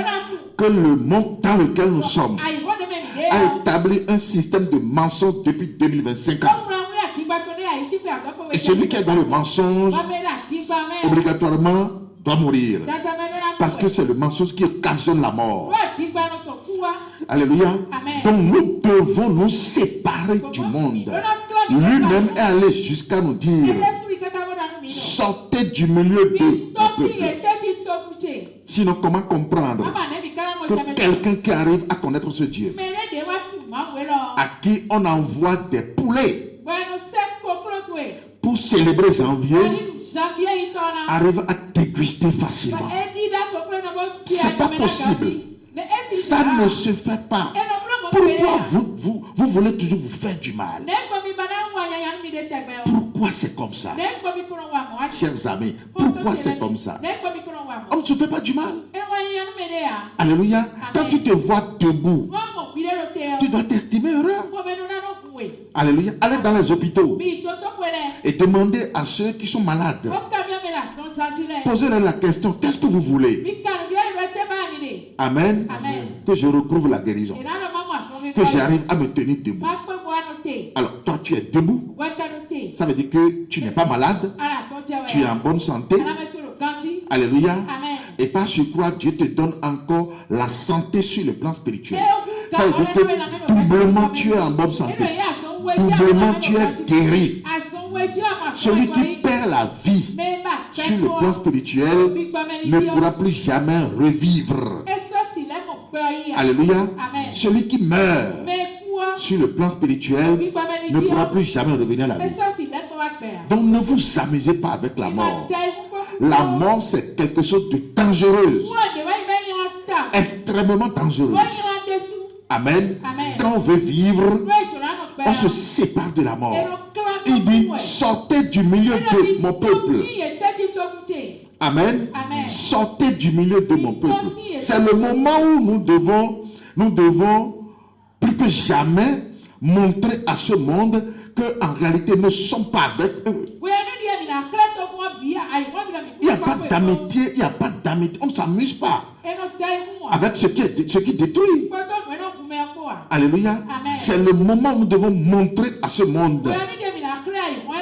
[SPEAKER 1] que le monde dans lequel nous sommes
[SPEAKER 2] Ayi wọ́n de mẹ́mi dé
[SPEAKER 1] a
[SPEAKER 2] yọ.
[SPEAKER 1] établi un système de mensonge depuis 2025 ans.
[SPEAKER 2] Kọ́mùrà ń rí àdìgbà tó ní àyísí pé àtọ́kọ̀ wẹ̀
[SPEAKER 1] Et celui qui est dans le mensonge,
[SPEAKER 2] Wọ́n bẹ̀rẹ̀ àdìgbà mẹ́rin.
[SPEAKER 1] obligatoirement, doit mourir.
[SPEAKER 2] Dájọ́ mẹ́rin náà
[SPEAKER 1] Parce que c'est le mensonge qui occasionne la mort.
[SPEAKER 2] Wọ́n àdìgbà náà tó kú wa.
[SPEAKER 1] Alléluia.
[SPEAKER 2] Amen.
[SPEAKER 1] Donc nous devons nous séparer du monde. Lui-même est allé jusqu'à nous dire,
[SPEAKER 2] Ẹlẹ́sùn ìkẹ́kẹ́ bọ́dà nù mí lọ.
[SPEAKER 1] sortez du milieu de
[SPEAKER 2] Mi
[SPEAKER 1] mon
[SPEAKER 2] tó sí
[SPEAKER 1] peuple.
[SPEAKER 2] ètè tí tó kú jẹ.
[SPEAKER 1] Sinon, comment comprendre
[SPEAKER 2] Mama nẹ́bi kára mọ̀
[SPEAKER 1] que
[SPEAKER 2] jẹ́ mẹ́ta.
[SPEAKER 1] quelqu'un qui arrive à connaître ce Dieu,
[SPEAKER 2] Mẹ́rẹ́dẹ̀ wá tù máa wẹ̀ lọ.
[SPEAKER 1] à qui on envoie des poulets
[SPEAKER 2] Bọ̀ẹ̀nu sẹ́ kókóró tó ẹ̀.
[SPEAKER 1] pour célébrer janvier,
[SPEAKER 2] Nínú janvier yìí tọ́ na.
[SPEAKER 1] arrive à déguster facilement.
[SPEAKER 2] Ẹni dá kókóró náà bọ́ bí
[SPEAKER 1] C'est pas possible. Ça ne se fait pas. Pourquoi vous voulez toujours vous faire du mal? Pourquoi c'est comme ça? Chers amis, pourquoi c'est comme ça? On ne se fait pas du mal. Alléluia. Quand tu te vois debout, tu dois t'estimer heureux. Alléluia. Allez dans les hôpitaux et demandez à ceux qui sont malades. Posez-leur la question, qu'est-ce que vous voulez? Amen.
[SPEAKER 2] Amen.
[SPEAKER 1] Que je retrouve la guérison. Que j'arrive à me tenir debout. Alors, toi, tu es debout. Ça veut dire que tu n'es pas malade. Tu es en bonne santé. Alléluia.
[SPEAKER 2] Amen.
[SPEAKER 1] Et par surcroît, Dieu te donne encore la santé sur le plan spirituel. Ça veut dire que doublement tu es en bonne santé. Doublement tu es guéri. Celui qui perd la vie sur le plan spirituel ne pourra plus jamais revivre. Alléluia.
[SPEAKER 2] Amen.
[SPEAKER 1] Celui qui meurt sur le plan spirituel ne pourra plus jamais revenir à la vie. Donc ne vous amusez pas avec la mort. La mort, c'est quelque chose de dangereux, extrêmement dangereux. Amen.
[SPEAKER 2] Amen.
[SPEAKER 1] Quand on veut vivre, on se sépare de la mort. Il dit, sortez du milieu de mon peuple. Amen.
[SPEAKER 2] Amen.
[SPEAKER 1] Sortez du milieu de mon peuple. C'est le moment où nous devons plus que jamais montrer à ce monde qu'en réalité nous ne sommes pas avec eux. Il n'y a pas d'amitié, il n'y a pas d'amitié. On ne s'amuse pas avec ce qui détruit. Alléluia.
[SPEAKER 2] Amen.
[SPEAKER 1] C'est le moment où nous devons montrer à ce monde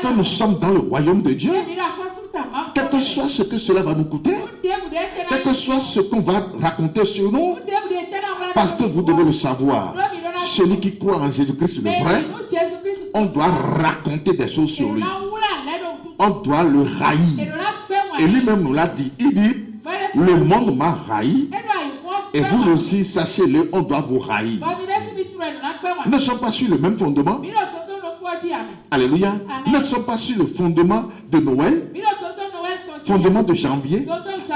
[SPEAKER 1] que nous sommes dans le royaume de Dieu. Quel que soit ce que cela va nous coûter, quel que soit ce qu'on va raconter sur nous, parce que vous devez le savoir, celui qui croit en Jésus-Christ le vrai, on doit raconter des choses sur lui. On doit le haïr. Et lui-même nous l'a dit. Il dit, le monde m'a haï, et vous aussi, sachez-le, on doit vous haïr. Nous ne sommes pas sur le même fondement. Alléluia. Nous ne sommes pas sur le fondement de Noël, fondement de janvier,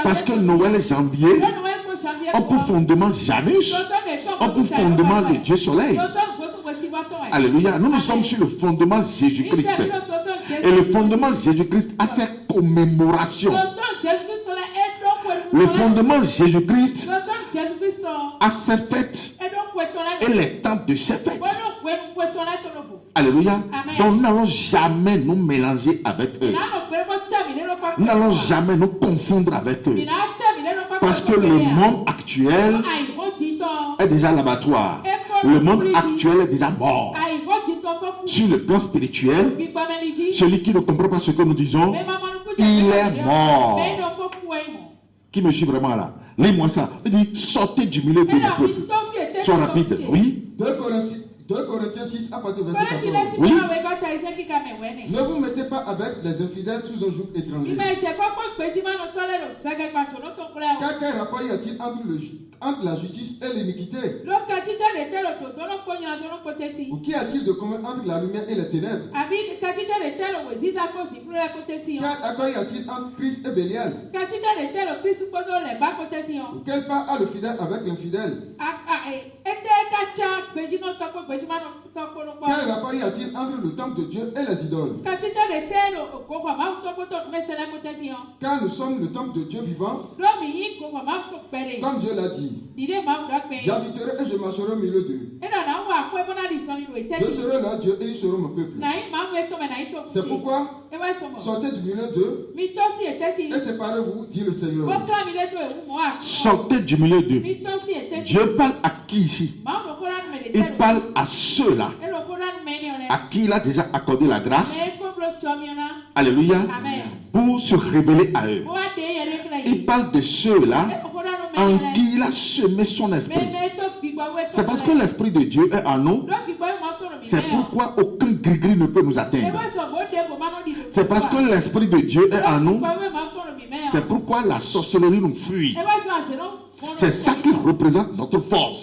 [SPEAKER 1] parce que Noël et janvier ont pour fondement Janus, ont pour fondement le Dieu soleil. Alléluia. Nous sommes sur le fondement Jésus-Christ. Et le fondement Jésus-Christ a ses commémorations. Le fondement Jésus-Christ a ses fêtes et les temps de ses fêtes. Alléluia.
[SPEAKER 2] Amen.
[SPEAKER 1] Donc nous n'allons jamais nous mélanger avec eux. Nous n'allons jamais nous confondre avec eux. Parce que le monde actuel est déjà l'abattoir. Le monde actuel est déjà mort. Sur le plan spirituel, celui qui ne comprend pas ce que nous disons, il est mort. Qui me suit vraiment là? Lis-moi ça. Il dit, sortez du milieu de mon peuple. Sois rapide. Oui.
[SPEAKER 3] 2 Corinthiens 6 à partir du verset 14.
[SPEAKER 1] Oui.
[SPEAKER 3] Ne vous mettez pas avec les infidèles sous un joug étranger. Car quel rapport y a-t-il entre la justice et l'iniquité? Ou qu'y a-t-il de commun entre la lumière et les ténèbres? Quel accord y a-t-il entre Christ et Bélial? Ou quelle part a le fidèle avec l'infidèle? Quel rapport y a-t-il entre le temple de Dieu et les idoles? Car nous sommes le temple de Dieu vivant. Comme Dieu l'a dit, j'habiterai et je marcherai au milieu d'eux. Je serai leur Dieu et ils seront mon peuple. C'est pourquoi sortez du milieu d'eux et séparez-vous, dit le Seigneur.
[SPEAKER 1] Sortez du milieu d'eux. Dieu parle à qui ici? Il parle à ceux-là à qui il a déjà accordé la grâce. Alléluia. Pour se révéler à eux. Il parle de ceux-là en qui il a semé son esprit. C'est parce que l'esprit de Dieu est en nous. C'est pourquoi aucun gris-gris ne peut nous atteindre. C'est parce que l'esprit de Dieu est en nous. C'est pourquoi la sorcellerie nous fuit. C'est ça qui représente notre force.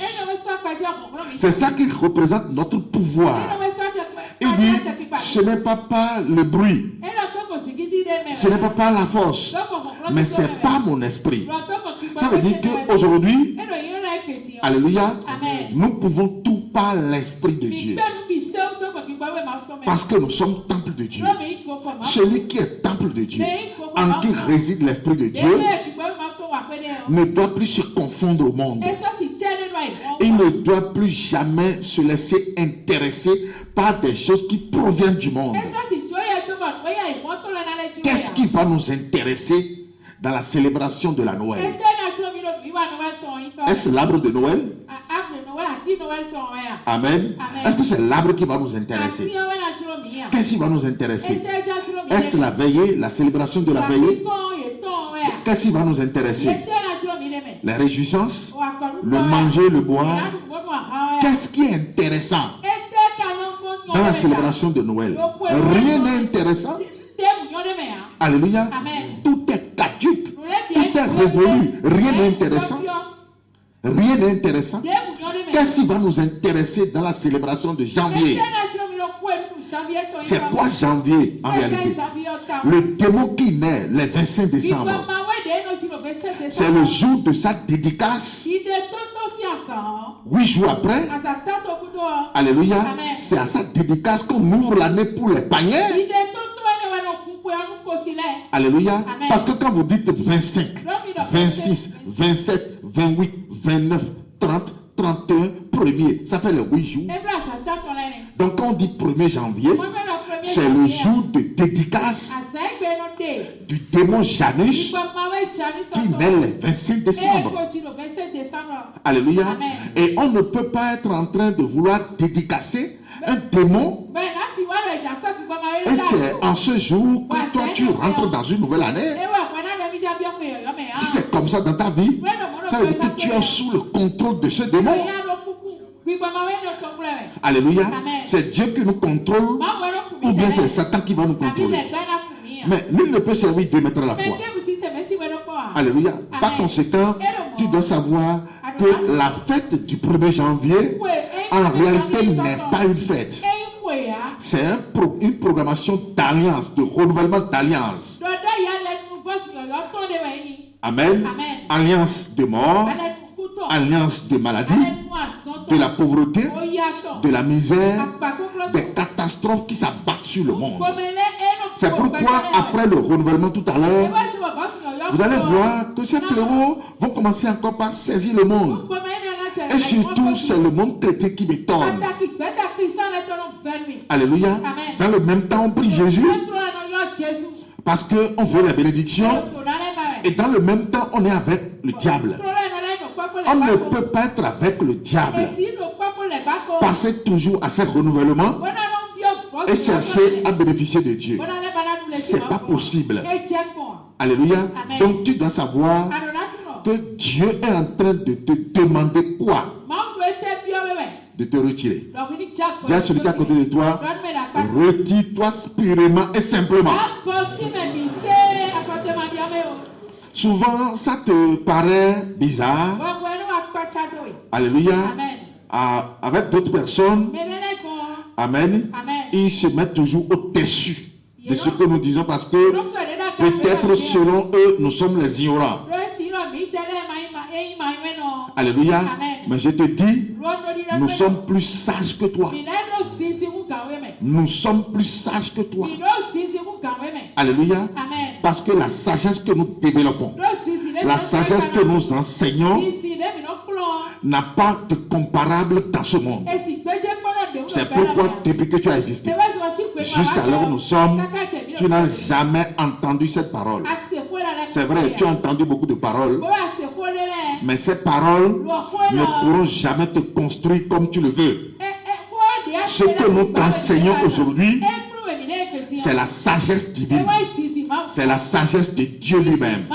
[SPEAKER 1] C'est ça qui représente notre pouvoir. Il dit, ce n'est pas par le bruit, ce n'est pas par la force, mais c'est par mon esprit. Ça veut dire qu'aujourd'hui, alléluia, nous pouvons tout par l'esprit de Dieu. Parce que nous sommes temple de Dieu. Celui qui est temple de Dieu, en qui réside l'esprit de Dieu, ne doit plus se confondre au monde. Il ne doit plus jamais se laisser intéresser par des choses qui proviennent du monde. Qu'est-ce qui va nous intéresser dans la célébration de la Noël? Est-ce l'arbre de Noël? Amen. Est-ce que c'est l'arbre qui va nous intéresser? Qu'est-ce qui va nous intéresser? Est-ce la veillée, la célébration de la veillée? Qu'est-ce qui va nous intéresser? Les réjouissances, le manger, le boire. Qu'est-ce qui est intéressant dans la célébration de Noël? Rien n'est intéressant. Alléluia. Tout est caduc. Tout est révolu. Rien n'est intéressant. Rien n'est intéressant. Qu'est-ce qui va nous intéresser dans la célébration de janvier? C'est quoi janvier en réalité? Le démon qui naît le 25 décembre. C'est le jour de sa dédicace. 8 jours après. Alléluia. C'est à sa dédicace qu'on ouvre l'année pour les païens. Alléluia. Parce que quand vous dites 25, 26, 27, 28, 29, 30, 31, 1er, ça fait les 8 jours. Donc quand on dit 1er janvier, c'est le jour de dédicace du démon Janus qui naît le 25 décembre. Alléluia. Et on ne peut pas être en train de vouloir dédicacer un démon. Et c'est en ce jour que toi tu rentres dans une nouvelle année. Si c'est comme ça dans ta vie, ça veut dire que tu es sous le contrôle de ce démon. Alléluia. C'est Dieu qui nous contrôle ou bien c'est Satan qui va nous contrôler. Mais nul ne peut servir deux maîtres à la fois. Alléluia. Par conséquent, tu dois savoir que la fête du 1er janvier, en réalité, n'est pas une fête. C'est une programmation d'alliance, de renouvellement d'alliance. Amen. Alliance de mort, alliance de maladie, de la pauvreté, de la misère, des catastrophes qui s'abattent sur le monde. C'est pourquoi, après le renouvellement tout à l'heure, vous allez voir que ces fléaux vont commencer encore par saisir le monde. Et surtout, c'est le monde chrétien qui m'étonne. Alléluia. Dans le même temps, on prie Jésus parce qu'on veut la bénédiction. Et dans le même temps, on est avec le diable. On ne peut pas être avec le diable. Passer toujours à ces renouvellements et chercher à bénéficier de Dieu. C'est pas possible. Alléluia. Donc tu dois savoir que Dieu est en train de te demander quoi? De te retirer. Dis à celui qui est à côté de toi, retire-toi spirituellement et simplement. Souvent, ça te paraît bizarre. Alléluia. Avec d'autres personnes, amen, ils se mettent toujours au-dessus de ce que nous disons parce que peut-être selon eux, nous sommes les ignorants. Alléluia. Mais je te dis, nous sommes plus sages que toi. Nous sommes plus sages que toi. Alléluia. Parce que la sagesse que nous développons La sagesse que nous enseignons n'a pas de comparable dans ce monde. C'est pourquoi depuis que tu as existé, jusqu'à l'heure où nous sommes, tu n'as jamais entendu cette parole. C'est vrai, tu as entendu beaucoup de paroles, mais ces paroles ne pourront jamais te construire comme tu le veux. Ce que nous t'enseignons aujourd'hui, c'est la sagesse divine. C'est la sagesse de Dieu lui-même.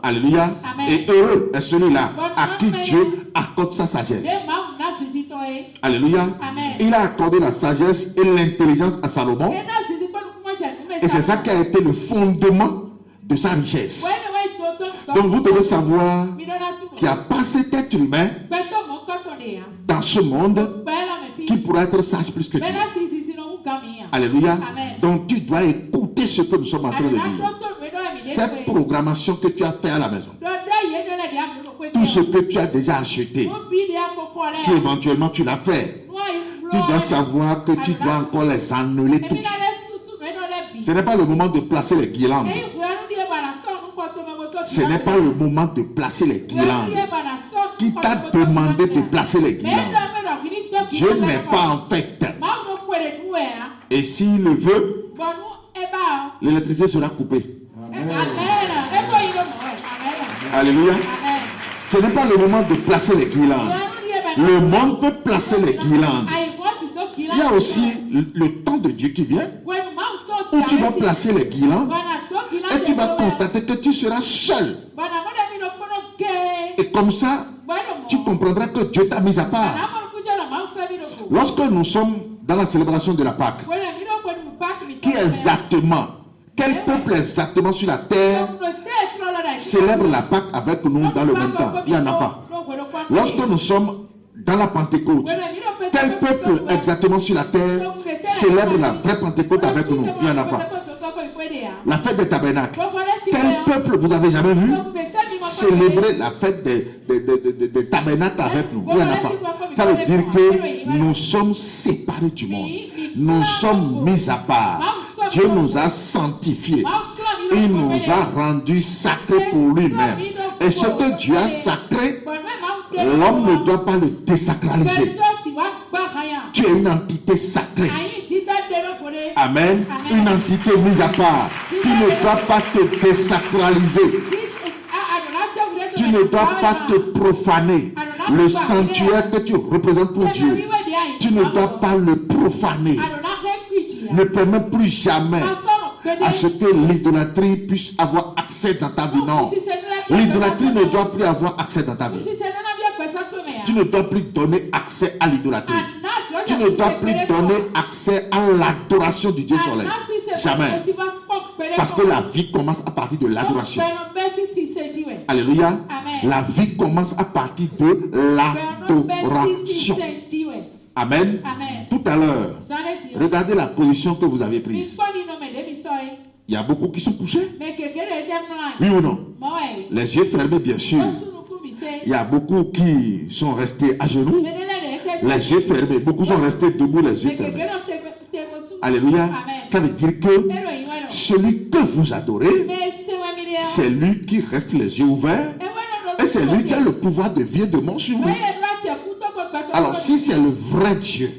[SPEAKER 1] Alléluia. Et heureux est celui-là à qui Dieu accorde sa sagesse. Alléluia. Il a accordé la sagesse et l'intelligence à Salomon. Et c'est ça qui a été le fondement de sa richesse. Donc vous devez savoir qu'il n'y a pas cet être humain dans ce monde qui pourra être sage plus que Dieu. Alléluia. Donc tu dois écouter ce que nous sommes en train de dire. Cette programmation que tu as fait à la maison, tout ce que tu as déjà acheté, si éventuellement tu l'as fait, tu dois savoir que tu dois encore les annuler tous. Ce n'est pas le moment de placer les guirlandes. Ce n'est pas le moment de placer les guirlandes. Qui t'a demandé de placer les guirlandes? Dieu n'est pas en fait. Et s'il le veut, l'électricité sera coupée. Alléluia. Ce n'est pas le moment de placer les guirlandes. Le monde peut placer les guirlandes. Il y a aussi le temps de Dieu qui vient, où tu vas placer les guirlandes et tu vas constater que tu seras seul. Et comme ça, tu comprendras que Dieu t'a mis à part. Lorsque nous sommes dans la célébration de la Pâque, qui exactement, quel peuple exactement sur la terre célèbre la Pâque avec nous dans le même temps? Il n'y en a pas. Lorsque nous sommes dans la Pentecôte, quel peuple exactement sur la terre célèbre la vraie Pentecôte avec nous? Il n'y en a pas. La fête des tabernacles, quel peuple vous avez jamais vu célébrer la fête des tabernacles avec nous? Il n'y en a pas. Ça veut dire que nous sommes séparés du monde. Nous sommes mis à part. Dieu nous a sanctifiés. Il nous a rendus sacrés pour lui-même. Et ce que Dieu a sacré, l'homme ne doit pas le désacraliser. Tu es une entité sacrée. Amen. Une entité mise à part. Tu ne dois pas te désacraliser. Tu ne dois pas te profaner. Le sanctuaire que tu représentes pour Dieu, tu ne dois pas le profaner. Ne permets plus jamais à ce que l'idolâtrie puisse avoir accès dans ta vie. Non. L'idolâtrie ne doit plus avoir accès dans ta vie. Tu ne dois plus donner accès à l'idolâtrie. Tu ne dois plus donner accès à l'adoration du Dieu soleil. Jamais. Parce que la vie commence à partir de l'adoration. Alléluia. La vie commence à partir de l'adoration. Amen. Tout à l'heure, regardez la position que vous avez prise. Il y a beaucoup qui sont couchés. Oui ou non? Les yeux fermés, bien sûr. Il y a beaucoup qui sont restés à genoux. Les yeux fermés. Beaucoup sont restés debout, les yeux fermés. Alléluia. Ça veut dire que celui que vous adorez, c'est lui qui reste les yeux ouverts. Et c'est lui qui a le pouvoir de vie et de mort sur vous. Alors si c'est le vrai Dieu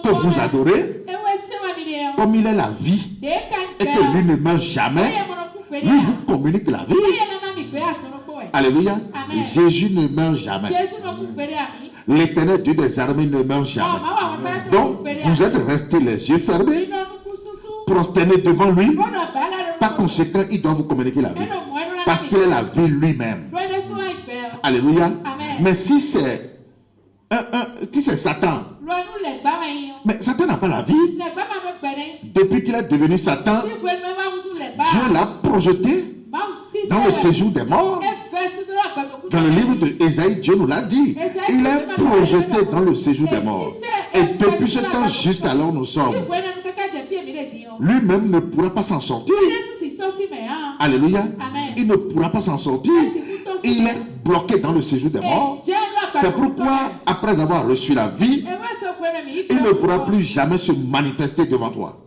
[SPEAKER 1] que vous adorez, comme il est la vie et que lui ne meurt jamais, lui vous communique la vie. Alléluia. Jésus ne meurt jamais. L'Éternel Dieu des armées ne meurt jamais. Donc vous êtes restés les yeux fermés, prosternés devant lui. Par conséquent, il doit vous communiquer la vie. Parce qu'il est la vie lui-même. Alléluia. Mais si c'est Satan, mais Satan n'a pas la vie. Depuis qu'il est devenu Satan, Dieu l'a projeté dans le séjour des morts. Dans le livre de Ésaïe, Dieu nous l'a dit. Il est projeté dans le séjour des morts. Et depuis ce temps jusqu'alors où nous sommes, lui-même ne pourra pas s'en sortir. Alléluia. Il ne pourra pas s'en sortir. Il est bloqué dans le séjour des morts. C'est pourquoi, après avoir reçu la vie, il ne pourra plus jamais se manifester devant toi.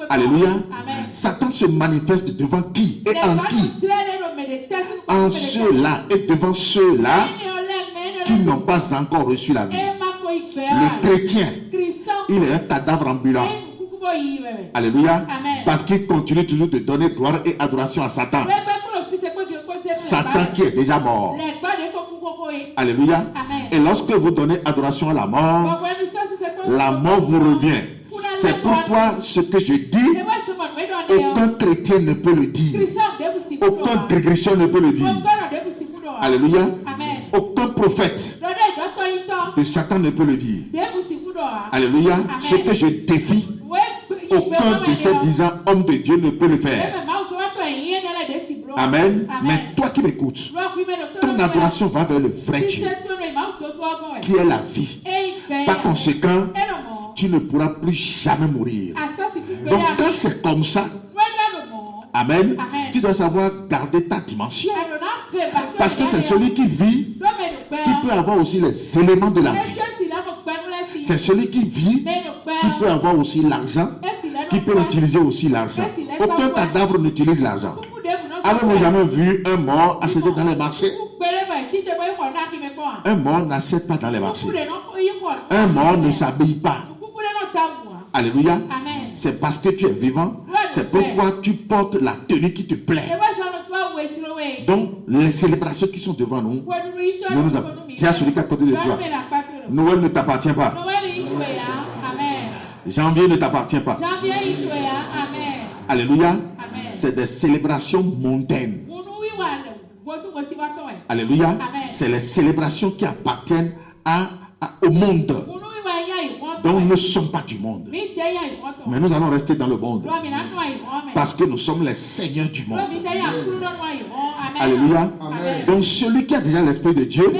[SPEAKER 1] Alléluia. Satan se manifeste devant qui et en qui? En ceux-là et devant ceux-là qui n'ont pas encore reçu la vie. Le chrétien, il est un cadavre ambulant. Alléluia. Parce qu'il continue toujours de donner gloire et adoration à Satan. Satan qui est déjà mort. Alléluia. Et lorsque vous donnez adoration à la mort vous revient. C'est pourquoi ce que je dis, aucun chrétien ne peut le dire. Aucun chrétien ne peut le dire. Alléluia. Aucun prophète de Satan ne peut le dire. Alléluia. Ce que je défie, aucun de ces 10 ans hommes de Dieu ne peut le faire. Amen. Mais toi qui m'écoutes, ton adoration va vers le vrai Dieu, qui est la vie. Par conséquent, tu ne pourras plus jamais mourir. Donc quand c'est comme ça, amen, tu dois savoir garder ta dimension. Parce que c'est celui qui vit qui peut avoir aussi les éléments de la vie. C'est celui qui vit qui peut avoir aussi l'argent, qui peut utiliser aussi l'argent. Aucun cadavre n'utilise l'argent. Avez-vous jamais vu un mort acheter dans les marchés? Un mort n'achète pas dans les marchés. Un mort ne s'habille pas. Alléluia. C'est parce que tu es vivant. C'est pourquoi tu portes la tenue qui te plaît. Donc, les célébrations qui sont devant nous, tiens celui qui est à côté de toi. Noël ne t'appartient pas. Janvier ne t'appartient pas. Alléluia. C'est des célébrations mondaines. Alléluia. C'est les célébrations qui appartiennent au monde. Donc nous ne sommes pas du monde. Mais nous allons rester dans le monde. Parce que nous sommes les seigneurs du monde. Alléluia. Donc celui qui a déjà l'Esprit de Dieu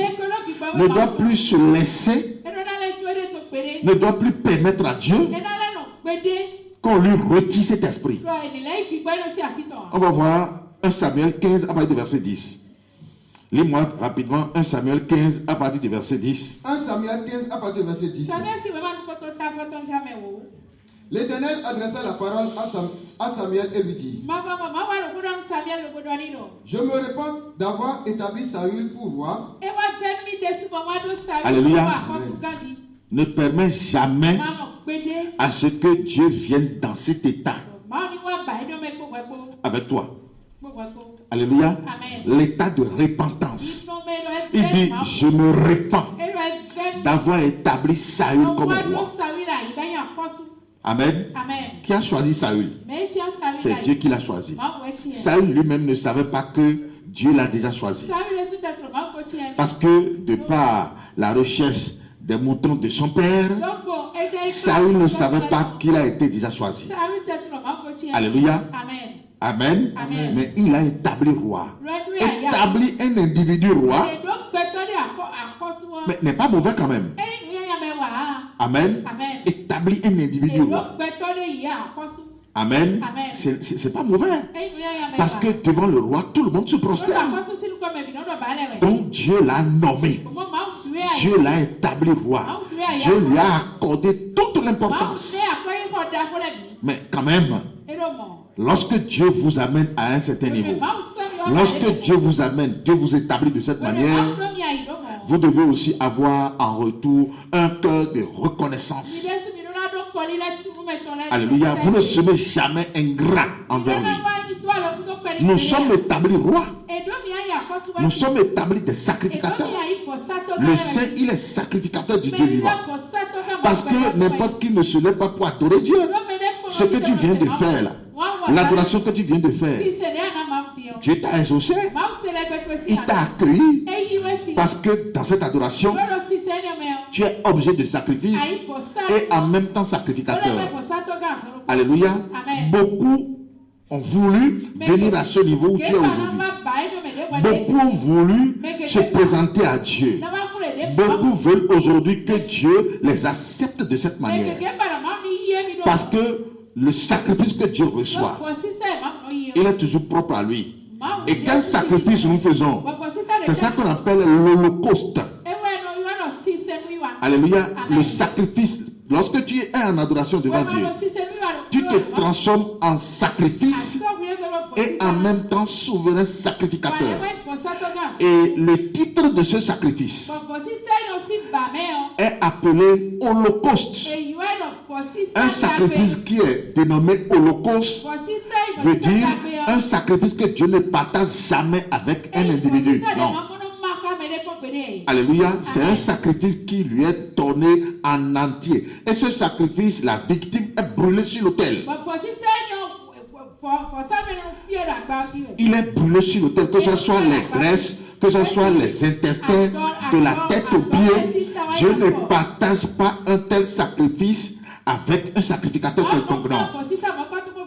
[SPEAKER 1] ne doit plus se laisser, ne doit plus permettre à Dieu qu'on lui retire cet esprit. On va voir 1 Samuel 15 à partir du verset 10. Lis-moi rapidement 1 Samuel 15 à partir du verset 10.
[SPEAKER 3] 1 Samuel 15 à partir du verset 10. L'Éternel adressa la parole à Samuel et lui dit: Je me répands d'avoir établi Saül pour roi.
[SPEAKER 1] Alléluia. Ne permets jamais à ce que Dieu vienne dans cet état avec toi. Alléluia. L'état de repentance. Il dit: je me répands d'avoir établi Saül comme roi. Amen. Qui a choisi Saül? C'est Dieu qui l'a choisi. Saül lui-même ne savait pas que Dieu l'a déjà choisi. Parce que de par la recherche des moutons de son père, Saül ne savait pas qu'il a été déjà choisi. Alléluia. Amen. Mais il a établi roi. Établi un individu roi, mais n'est pas mauvais quand même. Amen. Établi un individu roi. Amen. C'est pas mauvais. Parce que devant le roi, tout le monde se prosterne. Donc Dieu l'a nommé. Dieu l'a établi roi. Dieu lui a accordé toute l'importance. Mais quand même, lorsque Dieu vous amène à un certain niveau, lorsque Dieu vous amène, Dieu vous établit de cette manière, vous devez aussi avoir en retour un cœur de reconnaissance. Alléluia. Vous ne serez jamais ingrat envers lui. Nous sommes établis rois. Nous sommes établis des sacrificateurs. Le Saint, il est sacrificateur du Dieu vivant. Parce que n'importe qui ne se lève pas pour adorer Dieu. Ce que tu viens de faire là, l'adoration que tu viens de faire, Dieu t'a exaucé. Il t'a accueilli. Parce que dans cette adoration, tu es objet de sacrifice et en même temps sacrificateur. Alléluia. Beaucoup ont voulu venir à ce niveau où tu es aujourd'hui. Beaucoup ont voulu se présenter à Dieu. Beaucoup veulent aujourd'hui que Dieu les accepte de cette manière. Parce que le sacrifice que Dieu reçoit, il est toujours propre à lui. Et quel sacrifice nous faisons? C'est ça qu'on appelle l'holocauste. Alléluia. Le sacrifice. Lorsque tu es en adoration devant Dieu, tu te te transforme en sacrifice et en même temps souverain sacrificateur. Et le titre de ce sacrifice est appelé holocauste. Un sacrifice qui est dénommé holocauste veut dire un sacrifice que Dieu ne partage jamais avec un individu. Non. Alléluia. C'est un sacrifice qui lui est donné en entier. Et ce sacrifice, la victime est brûlée sur l'autel. Il est brûlé sur l'autel, que ce soit les graisses, que ce soit les intestins, de la tête aux pieds. Dieu ne partage pas un tel sacrifice avec un sacrificateur quelconque. Non.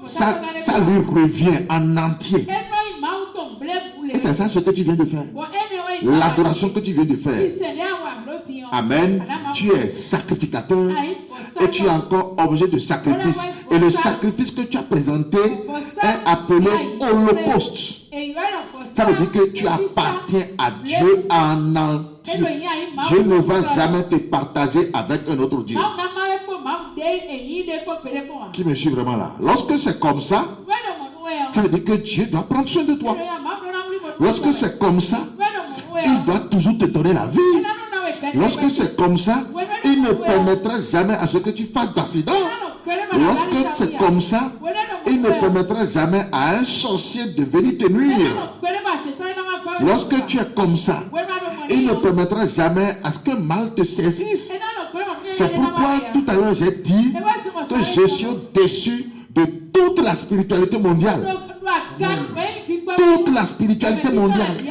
[SPEAKER 1] Ça lui revient en entier. Et c'est ça ce que tu viens de faire. L'adoration que tu viens de faire. Amen. Tu es sacrificateur et tu es encore objet de sacrifice. Et le sacrifice que tu as présenté est appelé holocauste. Ça veut dire que tu appartiens à Dieu en entier. Dieu ne va jamais te partager avec un autre Dieu. Qui me suit vraiment là? Lorsque c'est comme ça, ça veut dire que Dieu doit prendre soin de toi. Lorsque c'est comme ça, il doit toujours te donner la vie. Lorsque c'est comme ça, il ne permettra jamais à ce que tu fasses d'accident. Lorsque c'est comme ça, il ne permettra jamais à un sorcier de venir te nuire. Lorsque tu es comme ça, il ne permettra jamais à ce que mal te saisisse. C'est pourquoi tout à l'heure j'ai dit que je suis déçu de toute la spiritualité mondiale. Toute la spiritualité mondiale.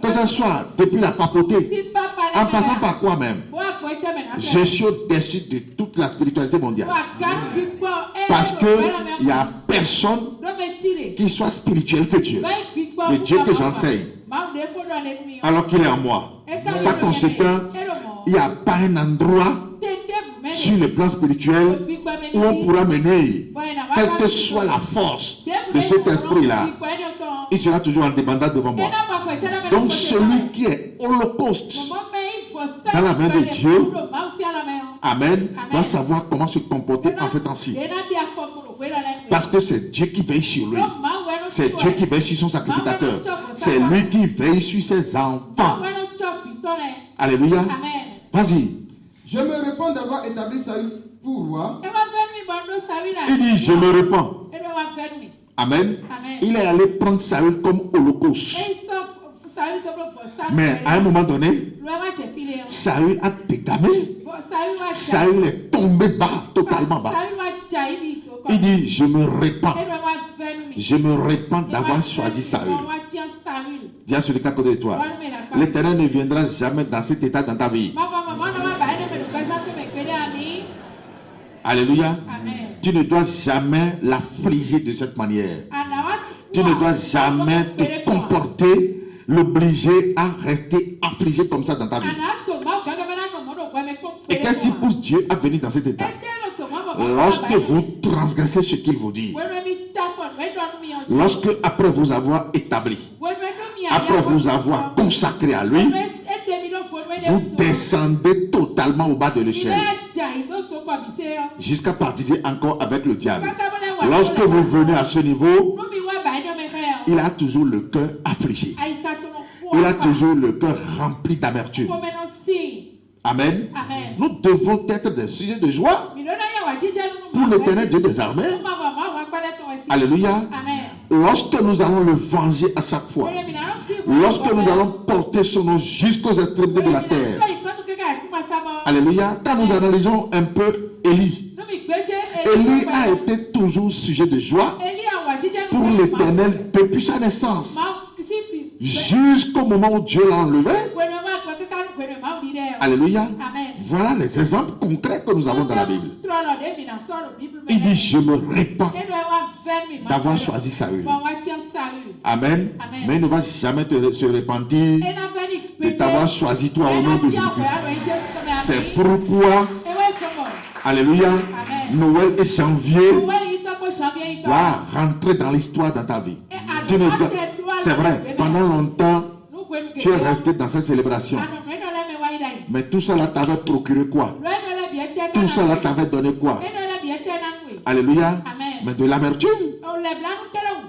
[SPEAKER 1] Que ce soit depuis la papauté, en passant par quoi même. Je suis déçu de toute la spiritualité mondiale. Parce qu'il n'y a personne qui soit spirituel que Dieu. Le Dieu que j'enseigne, alors qu'il est en moi. Par conséquent, il n'y a pas un endroit sur le plan spirituel où on pourra me nuire. Quelle que soit la force de cet esprit-là, il sera toujours indépendant devant moi. Donc celui qui est holocauste dans la main de Dieu, amen, va savoir comment se comporter en ces temps-ci. Parce que c'est Dieu qui veille sur lui. C'est Dieu qui veille sur son sacrificateur. C'est lui qui veille sur ses enfants. Alléluia. Vas-y.
[SPEAKER 3] Je me répands d'avoir établi Saül pour roi.
[SPEAKER 1] Il dit, je me répands. Amen. Il est allé prendre Saül comme holocauste. Mais à un moment donné, Saül a décamé. Saül est tombé bas, totalement bas. Il dit, je me répands. Je me répands d'avoir choisi Saül. Dis à celui qui est à côté de toi, l'Éternel ne viendra jamais dans cet état dans ta vie. Alléluia. Tu ne dois jamais l'affliger de cette manière. Tu ne dois jamais te comporter, l'obliger à rester affligé comme ça dans ta vie. Et qu'est-ce qui pousse Dieu à venir dans cet état? Lorsque vous transgressez ce qu'il vous dit, lorsque après vous avoir établi, après vous avoir consacré à lui, vous descendez totalement au bas de l'échelle jusqu'à partir encore avec le diable. Lorsque vous venez à ce niveau, il a toujours le cœur affligé. Il a toujours le cœur rempli d'amertume. Amen. Nous devons être des sujets de joie pour l'Éternel Dieu des armées. Alléluia. Lorsque nous allons le venger à chaque fois, lorsque nous allons porter son nom jusqu'aux extrémités de la terre. Alléluia. Quand nous analysons un peu Élie, Élie a été toujours sujet de joie pour l'Éternel depuis sa naissance jusqu'au moment où Dieu l'a enlevé. Alléluia. Voilà les exemples concrets que nous avons dans la Bible. Il dit, je me répands d'avoir choisi Saül. Amen. Mais il ne va jamais se repentir de t'avoir choisi toi au nom de Jésus-Christ. C'est pourquoi, alléluia, Noël et janvier va rentrer dans l'histoire dans ta vie. C'est vrai, pendant longtemps, tu es resté dans cette célébration. Mais tout cela t'avait procuré quoi? Tout cela t'avait donné quoi? Alléluia. Mais de l'amertume.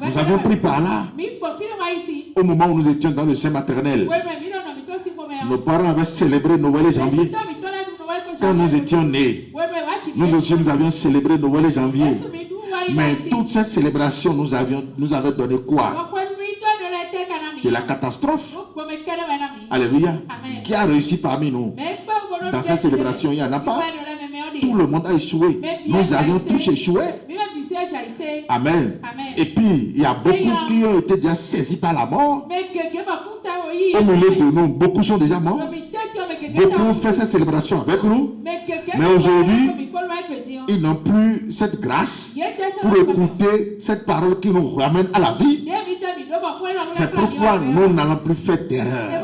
[SPEAKER 1] Nous avions pris par là. Au moment où nous étions dans le sein maternel, nos parents avaient célébré Noël et janvier. Quand nous étions nés, nous aussi nous avions célébré Noël et janvier. Mais toutes ces célébrations nous avaient donné quoi? De la catastrophe. Alléluia. Qui a réussi parmi nous? Dans cette célébration, il n'y en a pas. Tout le monde a échoué. Nous avions tous échoué. Amen. Et puis, il y a beaucoup qui ont été déjà saisis par la mort. Au milieu de nous, beaucoup sont déjà morts. Beaucoup ont fait cette célébration avec nous. Mais aujourd'hui, ils n'ont plus cette grâce pour écouter cette parole qui nous ramène à la vie. C'est pourquoi nous n'allons plus faire d'erreur.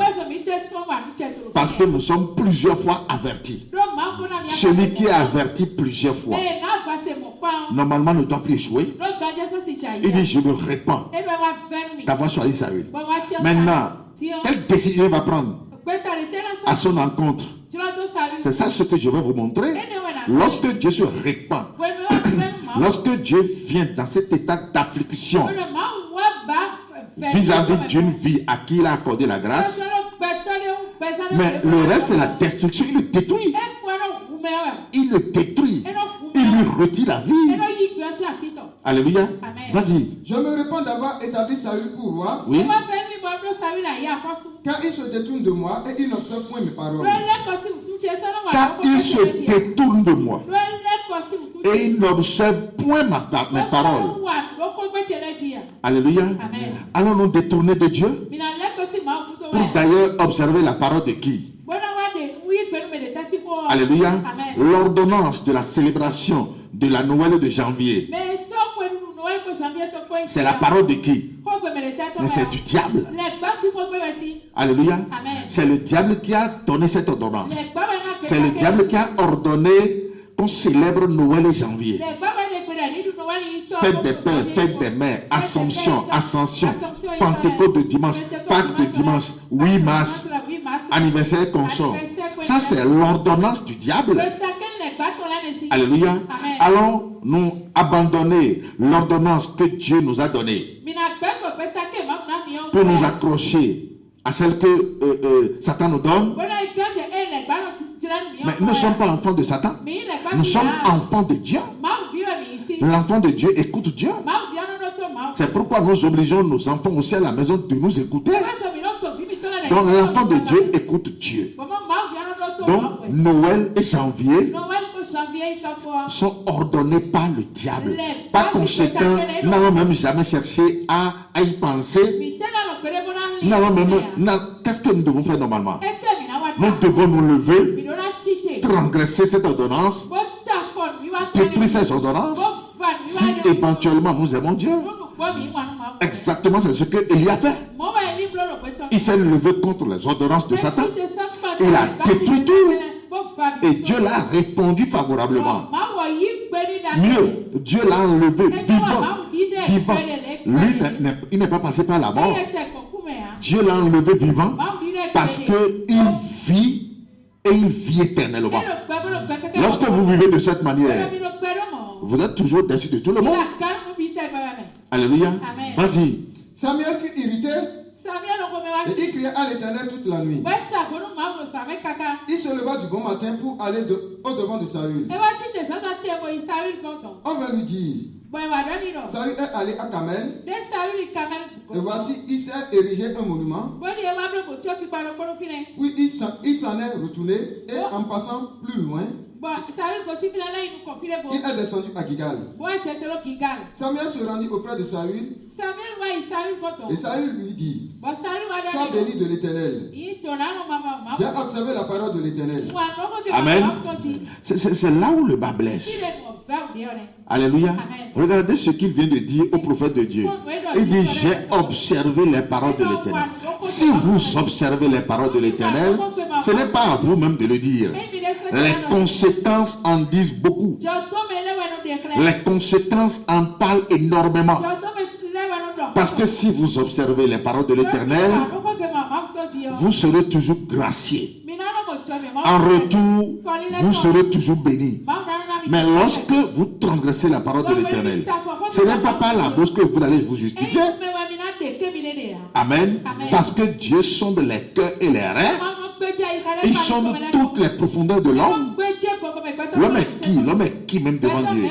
[SPEAKER 1] Parce que nous sommes plusieurs fois avertis. Celui qui est averti plusieurs fois, normalement ne doit plus échouer. Il dit, je me répands d'avoir choisi Saül. Maintenant, quelle décision il va prendre à son encontre? C'est ça ce que je vais vous montrer. Lorsque Dieu se répand, lorsque Dieu vient dans cet état d'affliction vis-à-vis d'une vie à qui il a accordé la grâce, mais le reste c'est la destruction, il le détruit. Il le détruit. Il lui retire la vie. Alléluia. Vas-y.
[SPEAKER 3] Je me répands d'avoir établi Saül pour roi.
[SPEAKER 1] Oui.
[SPEAKER 3] Car il se détourne de moi et il n'observe point mes paroles.
[SPEAKER 1] Car il se détourne de moi et il n'observe point mes paroles. Alléluia. Allons nous détourner de Dieu pour d'ailleurs observer la parole de qui? Alléluia. L'ordonnance de la célébration de la Noël de janvier, c'est la parole de qui? Mais c'est du diable. Alléluia. C'est le diable qui a donné cette ordonnance. C'est le diable qui a ordonné qu'on célèbre Noël et janvier. Fête des pères, fête des mères, Assomption, Pentecôte de dimanche, Pâques de dimanche, 8 mars, anniversaire consort. Ça c'est l'ordonnance du diable. Alléluia. Allons nous abandonner l'ordonnance que Dieu nous a donnée pour nous accrocher à celle que Satan nous donne. Mais nous ne sommes pas enfants de Satan. Nous sommes enfants de Dieu. L'enfant de Dieu écoute Dieu. C'est pourquoi nous obligeons nos enfants aussi à la maison de nous écouter. Donc l'enfant de Dieu écoute Dieu. Donc Noël et janvier sont ordonnés par le diable. Par conséquent, nous n'allons même jamais chercher à y penser. Qu'est-ce que nous devons faire normalement? Nous devons nous lever, transgresser cette ordonnance, détruire ces ordonnances, si éventuellement nous aimons Dieu. Exactement, c'est ce que Élie a fait. Il s'est levé contre les ordonnances de Satan. Il a détruit tout. Et Dieu l'a répondu favorablement. Mieux, Dieu l'a enlevé vivant. Lui, il n'est pas passé par la mort. Dieu l'a enlevé vivant parce qu'il vit et il vit éternellement. Lorsque vous vivez de cette manière, vous êtes toujours déçu de tout le monde. Alléluia. Vas-y.
[SPEAKER 3] Samuel fut irrité et il cria à l'Éternel toute la nuit. Il se leva du bon matin pour aller au-devant de Saül. On va lui dire, Saül est allé à Carmel. Et voici, il s'est érigé un monument. Puis il s'en est retourné et en passant plus loin, il est descendu à Gilgal. Samuel se rendit auprès de Saül. Et Saül lui dit, sois béni de l'Éternel. J'ai observé la parole de l'Éternel.
[SPEAKER 1] Amen. C'est là où le bas blesse. Alléluia. Amen. Regardez ce qu'il vient de dire au prophète de Dieu. Il dit, j'ai observé les paroles de l'Éternel. Si vous observez les paroles de l'Éternel, ce n'est pas à vous-même de le dire. Les conséquences en disent beaucoup. Les conséquences en parlent énormément. Parce que si vous observez les paroles de l'Éternel, vous serez toujours gracié. En retour, vous serez toujours béni. Mais lorsque vous transgressez la parole de l'Éternel, ce n'est pas par la bouche que vous allez vous justifier. Amen. Parce que Dieu sonde les cœurs et les reins. Il sonde toutes les profondeurs de l'homme. L'homme est qui même devant Dieu?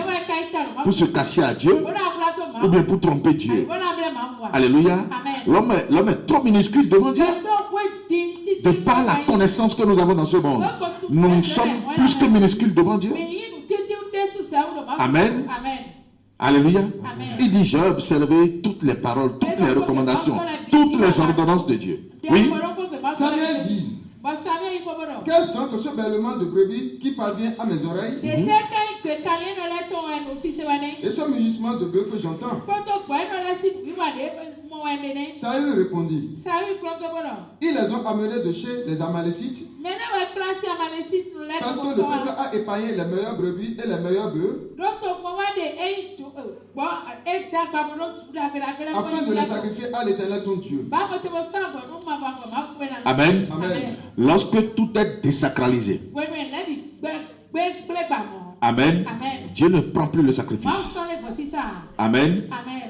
[SPEAKER 1] Pour se cacher à Dieu ou bien pour tromper Dieu? Alléluia. L'homme est trop minuscule devant Dieu. De par la connaissance que nous avons dans ce monde, nous sommes plus que minuscules devant Dieu. Amen. Alléluia. Il dit, j'ai observé toutes les paroles, toutes les recommandations, toutes les ordonnances de Dieu. Oui.
[SPEAKER 3] Samuel dit, qu'est-ce donc que ce bêlement de brebis qui parvient à mes oreilles? Et ce mugissement de bœuf que j'entends? Saül répondit, ils les ont amenés de chez les Amalécites, parce que le peuple a épargné les meilleures brebis et les meilleurs bœufs, afin de les sacrifier à l'Éternel ton Dieu.
[SPEAKER 1] Amen. Lorsque tout est désacralisé, amen, Dieu ne prend plus le sacrifice. Amen.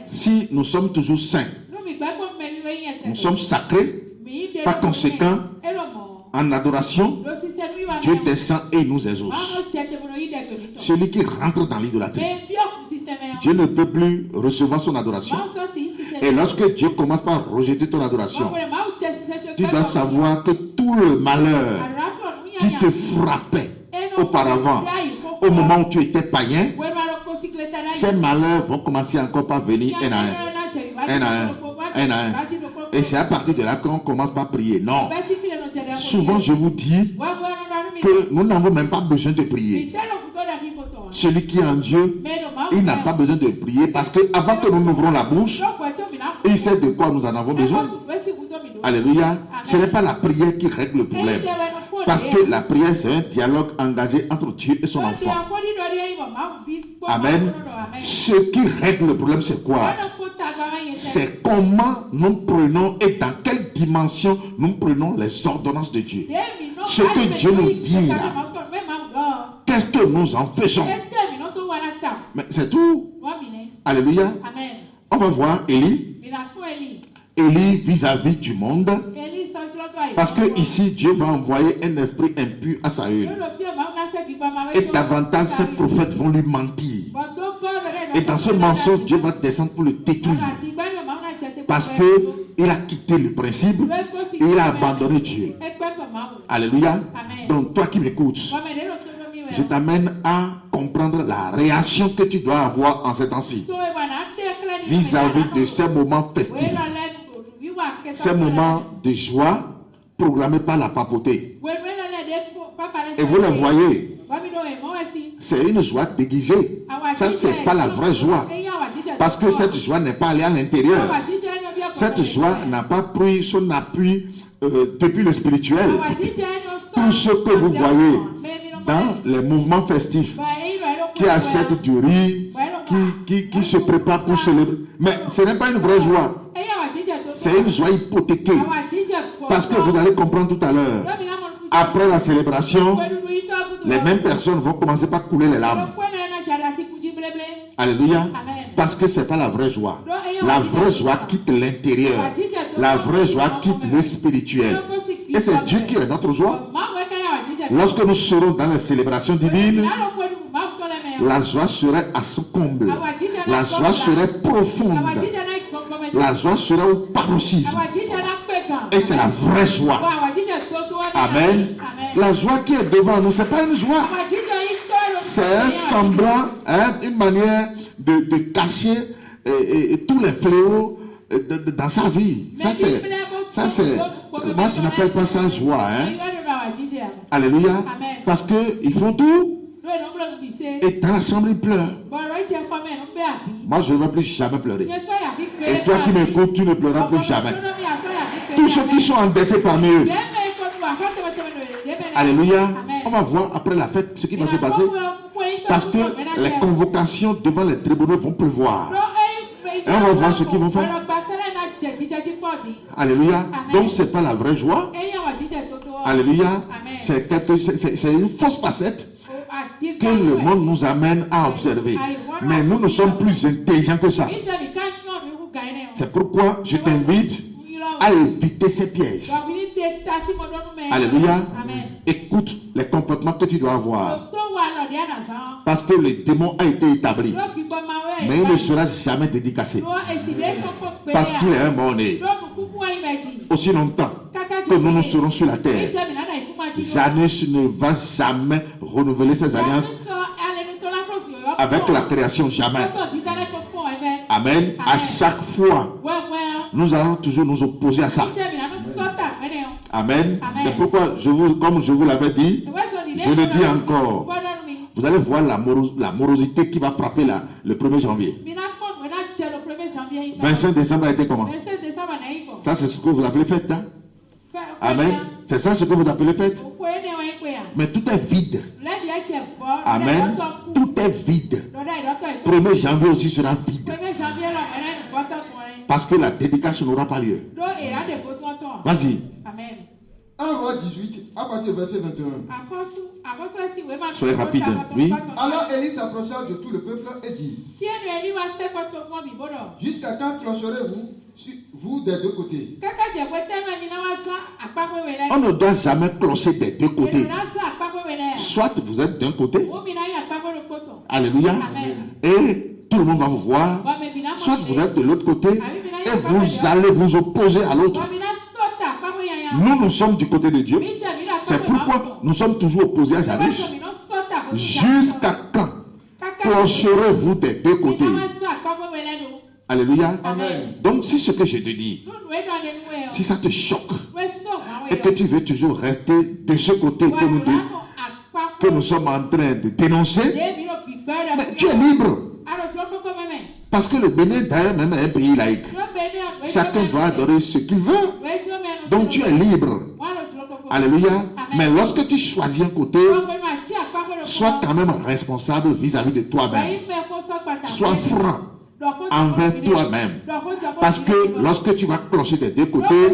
[SPEAKER 1] Si nous sommes toujours saints, nous sommes sacrés, par conséquent, en adoration, Dieu descend et nous exauce. Celui qui rentre dans l'idolâtrie, Dieu ne peut plus recevoir son adoration. Et lorsque Dieu commence par rejeter ton adoration, tu dois savoir que tout le malheur qui te frappait auparavant, au moment où tu étais païen, ces malheurs vont commencer encore par venir un à un. Et c'est à partir de là qu'on commence par prier. Non. Souvent, je vous dis que nous n'avons même pas besoin de prier. Celui qui est en Dieu, il n'a pas besoin de prier parce que avant que nous n'ouvrons la bouche, il sait de quoi nous en avons besoin. Alléluia. Ce n'est pas la prière qui règle le problème. Parce que la prière, c'est un dialogue engagé entre Dieu et son enfant. Amen. Ce qui règle le problème, c'est quoi? C'est comment nous prenons et dans quelle dimension nous prenons les ordonnances de Dieu. Ce que Dieu nous dit là, qu'est-ce que nous en faisons? Mais c'est tout. Alléluia. On va voir Élie. Élie vis-à-vis du monde. Parce que ici, Dieu va envoyer un esprit impur à Saül. Et davantage, ces prophètes vont lui mentir. Et dans ce mensonge, Dieu va descendre pour le détruire. Parce qu'il a quitté le principe et il a abandonné Dieu. Alléluia. Donc, toi qui m'écoutes, je t'amène à comprendre la réaction que tu dois avoir en ces temps-ci vis-à-vis de ces moments festifs, ces moments de joie programmés par la papauté. Et vous le voyez, c'est une joie déguisée. Ça, c'est pas la vraie joie. Parce que cette joie n'est pas allée à l'intérieur. Cette joie n'a pas pris son appui depuis le spirituel. Tout ce que vous voyez dans les mouvements festifs, qui achètent du riz, qui se préparent pour célébrer. Mais ce n'est pas une vraie joie. C'est une joie hypothéquée. Parce que vous allez comprendre tout à l'heure. Après la célébration, les mêmes personnes vont commencer par couler les larmes. Alléluia. Parce que ce n'est pas la vraie joie. La vraie joie quitte l'intérieur. La vraie joie quitte le spirituel. Et c'est Dieu qui est notre joie. Lorsque nous serons dans les célébrations divines, la joie serait à son comble. La joie serait profonde. La joie serait au paroxysme. Et c'est la vraie joie. Amen. La joie qui est devant nous, ce n'est pas une joie. C'est un semblant, une manière de cacher tous les fléaux dans sa vie. Ça c'est, moi je n'appelle pas ça joie. Alléluia. Parce qu'ils font tout. Et dans la chambre, ils pleurent. Moi, je ne vais plus jamais pleurer. Et toi qui m'écoutes, tu ne pleureras plus jamais. Tous ceux qui sont endettés parmi eux. Alléluia. On va voir après la fête ce qui va se passer. Parce que les convocations devant les tribunaux vont pleuvoir. Et on va voir ce qu'ils vont faire. Alléluia. Donc, ce n'est pas la vraie joie. Alléluia. C'est une fausse facette que le monde nous amène à observer. Mais nous sommes plus intelligents que ça. C'est pourquoi je t'invite à éviter ces pièges. Alléluia. Écoute les comportements que tu dois avoir. Parce que le démon a été établi. Mais il ne sera jamais dédicacé. Parce qu'il est un mort-né. Aussi longtemps que nous serons sur la terre, Janus ne va jamais renouveler ses alliances avec la création. Jamais. Amen. À chaque fois, nous allons toujours nous opposer à ça. Amen. C'est pourquoi, comme je vous l'avais dit, je le dis encore. Vous allez voir la morosité qui va frapper le 1er janvier. 25 décembre a été comment? Ça, c'est ce que vous appelez fête. Hein? Amen. C'est ça ce que vous appelez fête. Mais tout est vide. Amen. Tout est vide. 1er janvier aussi sera vide. Parce que la dédicace n'aura pas lieu. Vas-y.
[SPEAKER 3] 1 Roi 18, à partir du verset 21.
[SPEAKER 1] Soyez rapide. Oui.
[SPEAKER 3] Alors Élie s'approcha de tout le peuple et dit: Jusqu'à quand clocherez-vous des deux côtés?
[SPEAKER 1] On ne doit jamais clocher des deux côtés. Soit vous êtes d'un côté. Alléluia. Et tout le monde va vous voir. Soit vous êtes de l'autre côté et vous allez vous opposer à l'autre. Nous sommes du côté de Dieu. C'est pourquoi nous sommes toujours opposés à Janus. Jusqu'à quand clocherez-vous des deux côtés? Alléluia.
[SPEAKER 3] Amen.
[SPEAKER 1] Donc si ce que je te dis, si ça te choque et que tu veux toujours rester de ce côté que nous sommes en train de dénoncer, mais tu es libre. Parce que le Bénin d'ailleurs même est un pays laïque. Chacun doit adorer ce qu'il veut. Donc tu es libre. Alléluia. Mais lorsque tu choisis un côté, sois quand même responsable vis-à-vis de toi-même. Sois franc envers toi-même. Parce que lorsque tu vas clocher des deux côtés,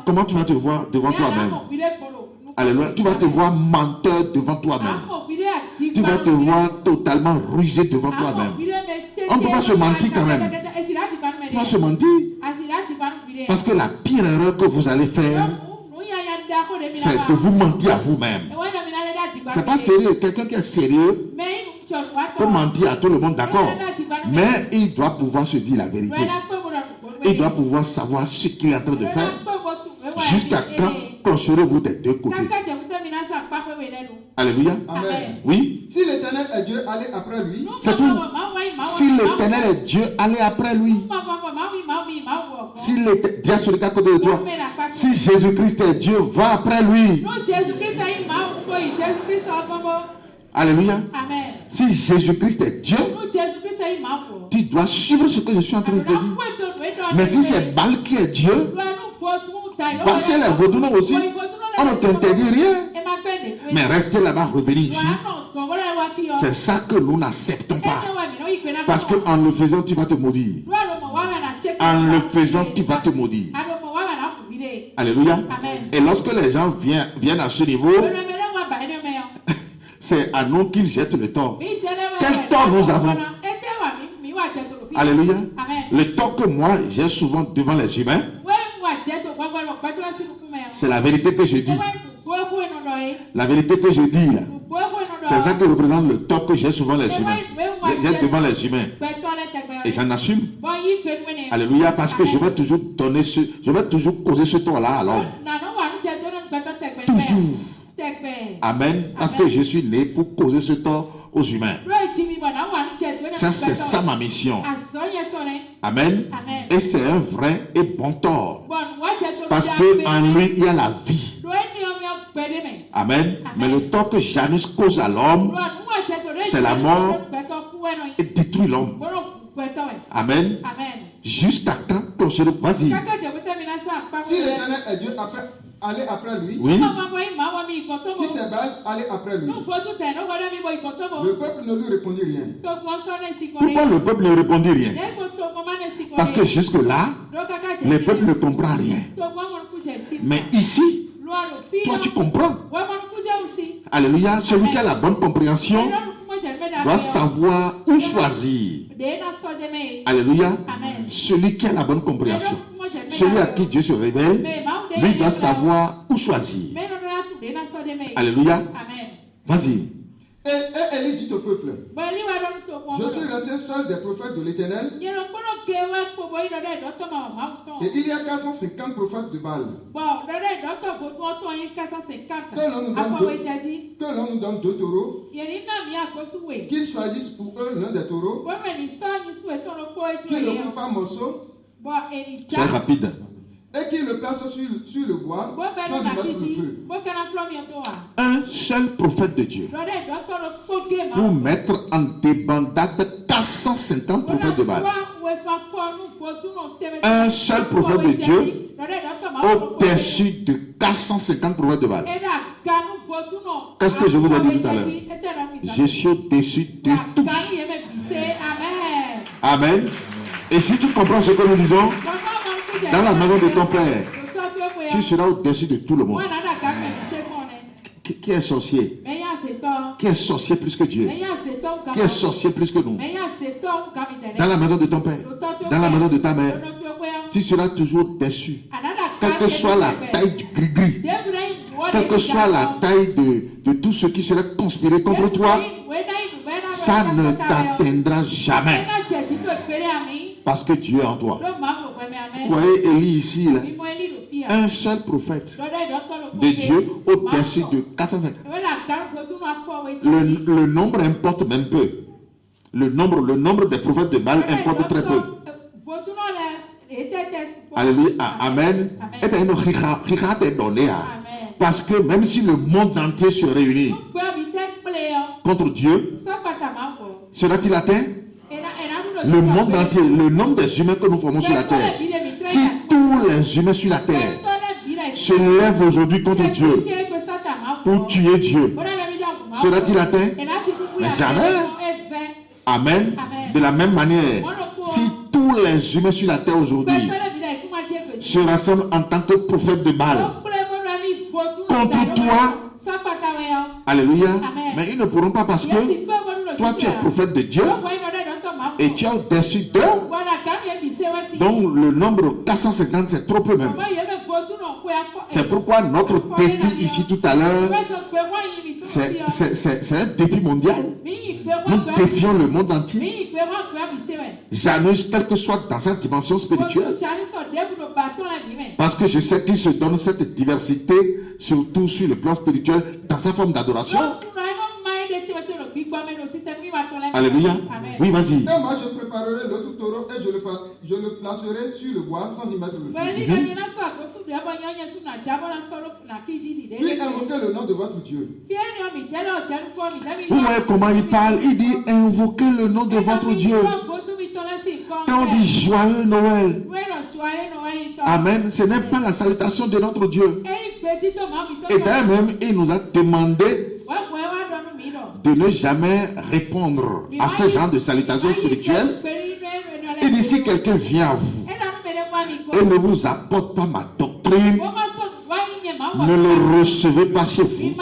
[SPEAKER 1] comment tu vas te voir devant toi-même? Alléluia. Tu vas te voir menteur devant toi-même. Tu vas te voir totalement rusé devant toi-même. On ne peut pas se mentir quand même. On ne peut pas se mentir. Parce que la pire erreur que vous allez faire, c'est de vous mentir à vous-même. C'est pas sérieux. Quelqu'un qui est sérieux peut mentir à tout le monde, d'accord. Mais il doit pouvoir se dire la vérité. Il doit pouvoir savoir ce qu'il est en train de faire. Jusqu'à quand clocherez-vous des deux côtés? Alléluia.
[SPEAKER 3] Amen.
[SPEAKER 1] Oui.
[SPEAKER 3] Si l'Éternel est Dieu, allez après lui.
[SPEAKER 1] C'est tout. Si l'Éternel est Dieu, allez après lui. Si dis à celui qui est à côté de toi, si Jésus-Christ est Dieu, va après lui. Alléluia.
[SPEAKER 2] Amen.
[SPEAKER 1] Si Jésus-Christ est Dieu, tu dois suivre ce que je suis en train de te dire. Mais si c'est Baal qui est Dieu, va chez les vaudous aussi. On ne t'interdit rien. Mais rester là-bas, revenir ici, c'est ça que nous n'acceptons pas. Parce qu'en le faisant, tu vas te maudire. En le faisant, tu vas te maudire. Alléluia.
[SPEAKER 2] Amen.
[SPEAKER 1] Et lorsque les gens viennent à ce niveau, c'est à nous qu'ils jettent le tort. Quel tort nous avons? Alléluia.
[SPEAKER 2] Amen.
[SPEAKER 1] Le tort que moi j'ai souvent devant les humains, c'est la vérité que je dis. La vérité que je dis là, c'est ça qui représente le tort que j'ai souvent les humains. J'ai devant les humains. Et j'en assume. Alléluia, parce que je vais toujours causer ce tort-là à l'homme. Toujours. Amen. Parce que je suis né pour causer ce tort aux humains. Ça, c'est ça ma mission. Amen. Et c'est un vrai et bon tort. Parce qu'en lui, il y a la vie. Amen. Mais le tort que Janus cause à l'homme, c'est la mort et détruit l'homme. Amen. Jusqu'à quand clocher-le? Vas-y.
[SPEAKER 3] Si l'Éternel est Dieu, allez après lui.
[SPEAKER 1] Oui.
[SPEAKER 3] Si c'est Baal, allez après lui. Le peuple ne lui répondit rien.
[SPEAKER 1] Pourquoi le peuple ne répondit rien? Parce que jusque-là, le peuple ne comprend rien. Mais ici, toi tu comprends. Alléluia. Celui qui a la bonne compréhension doit savoir où choisir. Alléluia. Celui qui a la bonne compréhension, celui à qui Dieu se révèle, lui doit savoir où choisir. Alléluia. Vas-y.
[SPEAKER 3] Et Élie dit au peuple, je suis resté seul des prophètes de l'Éternel. Et il y a 450 prophètes de Baal. Que l'on nous donne 2 taureaux. Qu'ils choisissent pour eux l'un des taureaux. Qu'ils le coupent en morceaux.
[SPEAKER 1] Très rapide.
[SPEAKER 3] Et qu'il le place sur le bois sans y mettre le feu.
[SPEAKER 1] Un seul prophète de Dieu pour mettre en débandade 450 prophètes de Baal. Un seul prophète de Dieu au-dessus de 450 prophètes de Baal. Qu'est-ce que je vous ai dit tout à l'heure? Je suis au-dessus de tous. Amen. Et si tu comprends ce que nous disons, dans la maison de ton père, tu seras au-dessus de tout le monde. Qui est sorcier? Qui est sorcier plus que Dieu? Qui est sorcier plus que nous? Dans la maison de ton père, dans la maison de ta mère, tu seras toujours au-dessus. Quelle que soit la taille du gris-gris, quelle que soit la taille de tout ce qui serait conspiré contre toi, ça ne t'atteindra jamais. Parce que Dieu est en toi. Vous voyez Élie ici, là, un seul prophète de Dieu au-dessus de 450. Le nombre importe même peu. Le nombre des prophètes de Baal importe très peu. Alléluia. Amen. Parce que même si le monde entier se réunit contre Dieu, sera-t-il atteint? Le monde entier, le nombre des humains que nous formons sur la terre, si tous les humains sur la terre se lèvent aujourd'hui contre Dieu pour tuer Dieu, sera-t-il atteint? Mais jamais. Amen. De la même manière, si tous les humains sur la terre aujourd'hui se rassemblent en tant que prophètes de Baal contre toi, alléluia, mais ils ne pourront pas parce que toi tu es prophète de Dieu et tu es au-dessus d'eux. Donc le nombre 450 c'est trop peu même. C'est pourquoi notre défi ici tout à l'heure, c'est un défi mondial. Nous défions le monde entier. J'annonce quelle que soit dans cette dimension spirituelle. Parce que je sais qu'il se donne cette diversité, surtout sur le plan spirituel, dans sa forme d'adoration. Alléluia. Oui, vas-y.
[SPEAKER 3] Et moi, je préparerai l'autre taureau et je le placerai sur le bois sans y mettre le feu. Puis invoquez le nom de votre Dieu.
[SPEAKER 1] Vous voyez comment il parle? Il dit invoquez le nom de votre Dieu. Quand on dit joyeux Noël, amen, ce n'est pas la salutation de notre Dieu. Et d'ailleurs même, il nous a demandé de ne jamais répondre à ce genre de salutations spirituelles. Et dit si quelqu'un vient à vous et ne vous apporte pas ma doctrine, ne le recevez pas chez vous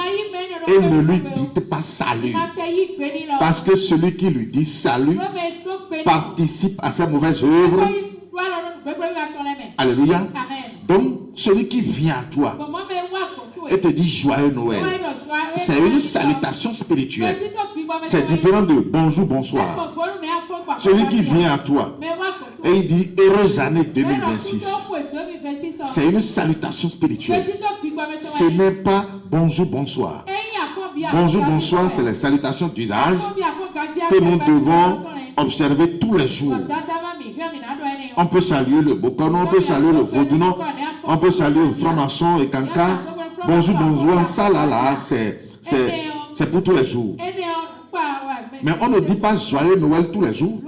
[SPEAKER 1] et ne lui dites pas salut. Parce que celui qui lui dit salut participe à sa mauvaise œuvre. Alléluia. Donc, celui qui vient à toi et te dit joyeux Noël, c'est une salutation spirituelle. C'est différent de bonjour, bonsoir. Celui qui vient à toi et il dit heureuse année 2026, c'est une salutation spirituelle. Ce n'est pas bonjour, bonsoir. Bonjour, bonsoir, c'est les salutations d'usage que nous devons observer tous les jours. On peut saluer le Bokono, on peut saluer le Vodouno, on peut saluer le franc-maçon et Kanka. Bonjour, bonsoir, ça là, c'est pour tous les jours. Mais on ne dit pas joyeux Noël tous les jours.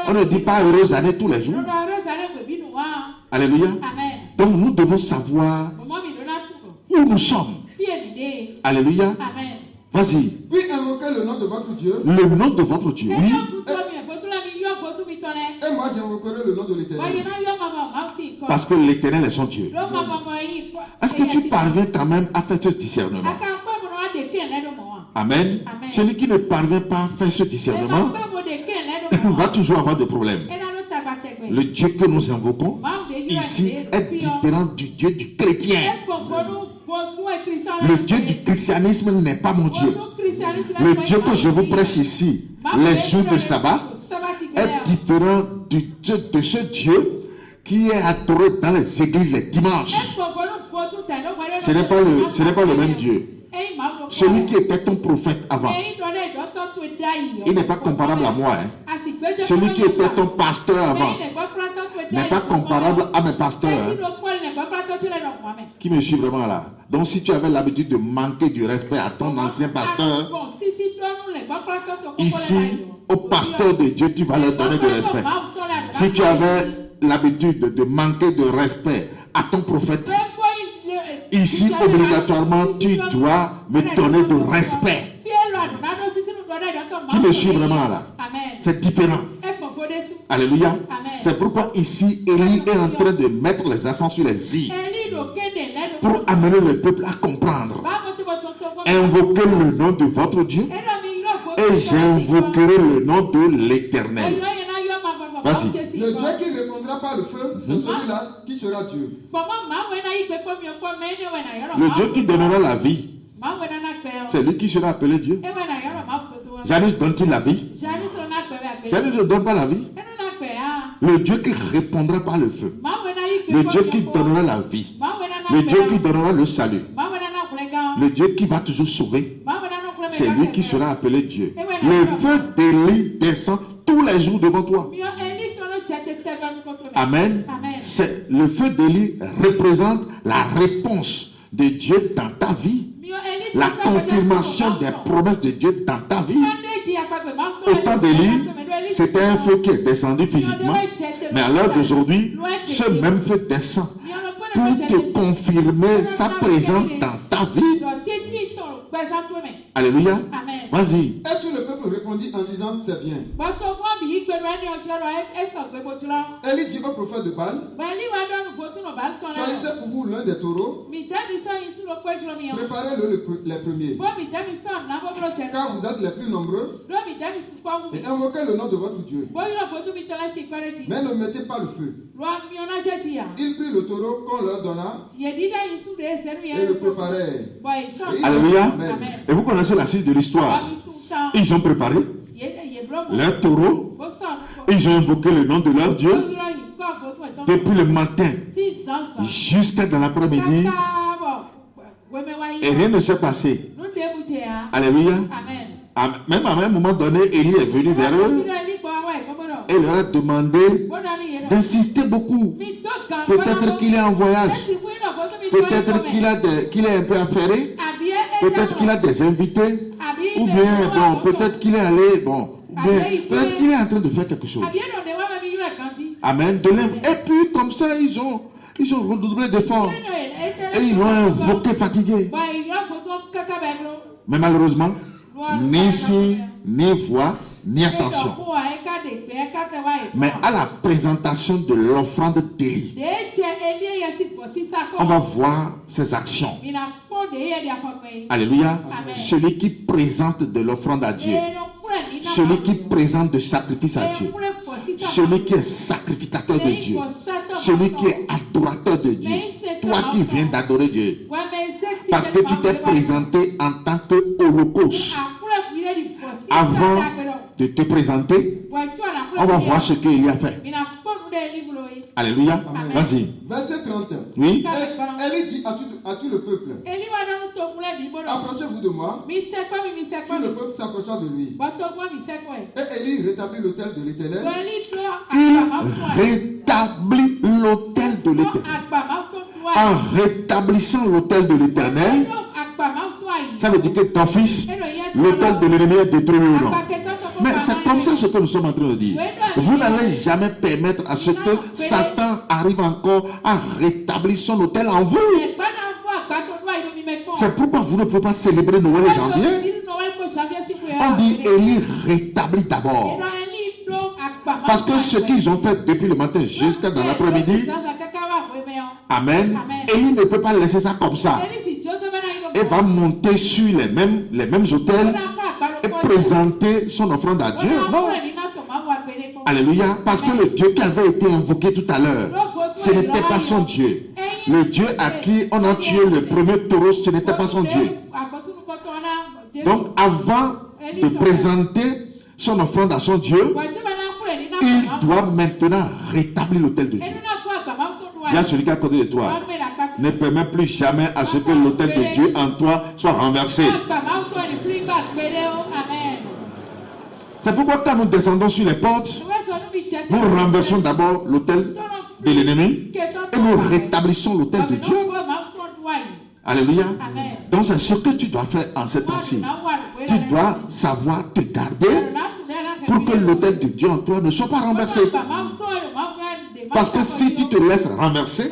[SPEAKER 1] On ne dit pas heureuse année tous les jours. Alléluia. Donc nous devons savoir où nous sommes. Alléluia. Vas-y.
[SPEAKER 3] Puis invoquez le nom de votre Dieu.
[SPEAKER 1] Le nom de votre Dieu, oui.
[SPEAKER 3] Et moi j'invoquerai le nom de l'Éternel.
[SPEAKER 1] Parce que l'Éternel est son Dieu. Est-ce que tu parviens quand même à faire ce discernement? Amen. Celui qui ne parvient pas à faire ce discernement va toujours avoir des problèmes. Le Dieu que nous invoquons ici est différent du Dieu du chrétien. Le Dieu du christianisme n'est pas mon Dieu. Le Dieu que je vous prêche ici, les jours de sabbat, est différent du Dieu de ce Dieu qui est adoré dans les églises les dimanches. Ce n'est pas le même Dieu. Celui qui était ton prophète avant, il n'est pas comparable à moi. Celui qui était ton pasteur avant n'est pas comparable à mes pasteurs. Qui me suit vraiment là? Donc si tu avais l'habitude de manquer du respect à ton ancien pasteur, ici, au pasteur de Dieu, tu vas leur donner du respect. Si tu avais l'habitude de manquer de respect à ton prophète, ici, obligatoirement, tu dois me donner de respect. Qui me suit vraiment là? C'est différent. Alléluia. C'est pourquoi ici, Élie est en train de mettre les accents sur les i pour amener le peuple à comprendre. Invoquez le nom de votre Dieu et j'invoquerai le nom de l'Éternel. Vas-y.
[SPEAKER 3] Le Dieu qui ne répondra pas le feu, c'est celui-là qui sera Dieu.
[SPEAKER 1] Le Dieu qui donnera la vie, c'est lui qui sera appelé Dieu. Janice donne-t-il la vie? Janice ne donne pas la vie. Le Dieu qui répondra par le feu, le Dieu qui donnera la vie, le Dieu qui donnera le salut, le Dieu qui va toujours sauver, c'est lui qui sera appelé Dieu. Le feu d'Élie descend tous les jours devant toi. Amen. Le feu d'Élie représente la réponse de Dieu dans ta vie, la confirmation des promesses de Dieu dans ta vie. Au temps d'Élie, c'était un feu qui est descendu physiquement, mais à l'heure d'aujourd'hui, ce même feu descend pour te confirmer sa présence dans ta vie. Alléluia. Vas-y.
[SPEAKER 3] Et tout le peuple répondit en disant c'est bien. Élie dit au prophète de Baal, choisissez pour vous l'un des taureaux, préparez-le les premiers, car vous êtes les plus nombreux, et invoquez le nom de votre Dieu. Mais ne mettez pas le feu. Il prit le taureau qu'on leur donna et le préparait.
[SPEAKER 1] Alléluia. Et vous connaissez la suite de l'histoire. Ils ont préparé leur taureau. Ils ont invoqué le nom de leur Dieu depuis le matin jusqu'à dans l'après-midi. Et rien ne s'est passé. Alléluia. Même à un moment donné, Élie est venu vers eux et leur a demandé d'insister beaucoup. Peut-être qu'il est en voyage. Peut-être qu'il est un peu affairé. Peut-être qu'il a des invités. Ou bien, bon, peut-être qu'il est allé, bon, ou bien, peut-être qu'il est en train de faire quelque chose. Amen. Et puis, comme ça, ils ont redoublé d'efforts. Et ils l'ont invoqué fatigué. Mais malheureusement, ni signe, ni voix, ni attention. Mais à la présentation de l'offrande d'Élie, on va voir ses actions. Alléluia. Celui qui présente de l'offrande à Dieu, celui qui présente de sacrifice à Dieu, celui qui est sacrificateur de Dieu, celui qui est adorateur de Dieu, toi qui viens d'adorer Dieu, parce que tu t'es présenté en tant que holocauste. Avant de te présenter, on va voir ce qu'il y a fait. Alléluia. Vas-y.
[SPEAKER 3] Verset 30.
[SPEAKER 1] Oui.
[SPEAKER 3] Élie dit à tout le peuple, approchez-vous de moi. Tout le peuple s'approcha de lui. Et Élie rétablit l'autel de l'Éternel.
[SPEAKER 1] Il rétablit l'autel de l'Éternel. En rétablissant l'autel de l'Éternel, ça veut dire que ton fils, l'autel de l'ennemi est détruit ou non? Mais c'est comme ça ce que nous sommes en train de dire. Vous n'allez jamais permettre à ce que Satan arrive encore à rétablir son autel en vous. C'est pourquoi vous ne pouvez pas célébrer Noël et janvier. On dit Élie rétablit d'abord. Parce que ce qu'ils ont fait depuis le matin jusqu'à dans l'après-midi, amen, Élie ne peut pas laisser ça comme ça. et va monter sur les mêmes autels et présenter son offrande à Dieu. Non. Alléluia. Parce que le Dieu qui avait été invoqué tout à l'heure, ce n'était pas son Dieu. Le Dieu à qui on a tué le premier taureau, ce n'était pas son Dieu. Donc, avant de présenter son offrande à son Dieu, il doit maintenant rétablir l'autel de Dieu. Dis à celui qui est à côté de toi, ne permets plus jamais à ce que l'autel de Dieu en toi soit renversé. C'est pourquoi quand nous descendons sur les portes, nous renversons d'abord l'autel de l'ennemi et nous rétablissons l'autel de Dieu. Alléluia. Donc c'est ce que tu dois faire en cette temps-ci. Tu dois savoir te garder pour que l'autel de Dieu en toi ne soit pas renversé. Parce que si tu te laisses renverser,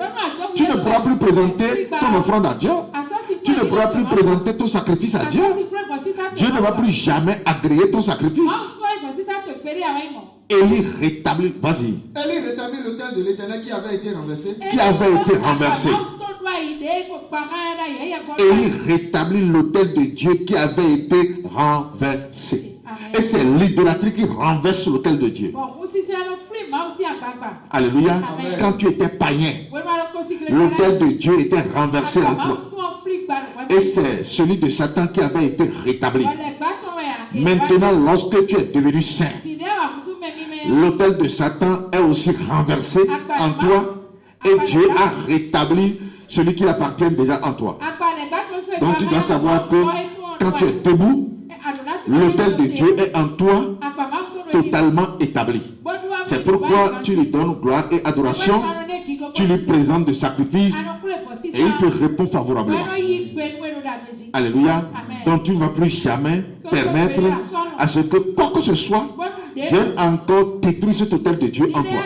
[SPEAKER 1] tu ne pourras plus présenter ton offrande à Dieu. Tu ne pourras plus présenter ton sacrifice à Dieu. Dieu ne va plus jamais agréer ton sacrifice. Élie rétablit, vas-y.
[SPEAKER 3] Élie rétablit l'autel de l'Éternel qui avait été renversé.
[SPEAKER 1] Qui avait été renversé. Élie rétablit l'autel de Dieu qui avait été renversé. Et c'est l'idolâtrie qui renverse l'autel de Dieu. Alléluia. Amen. Quand tu étais païen, l'autel de Dieu était renversé en toi. Et c'est celui de Satan qui avait été rétabli. Maintenant, lorsque tu es devenu saint, l'autel de Satan est aussi renversé en toi. Et Dieu a rétabli celui qui appartient déjà en toi. Donc tu dois savoir que quand tu es debout, l'autel de Dieu est en toi totalement établi. C'est pourquoi tu lui donnes gloire et adoration, tu lui présentes des sacrifices et il te répond favorablement. Alléluia. Donc tu ne vas plus jamais permettre à ce que quoi que ce soit vienne encore détruire cet autel de Dieu en toi.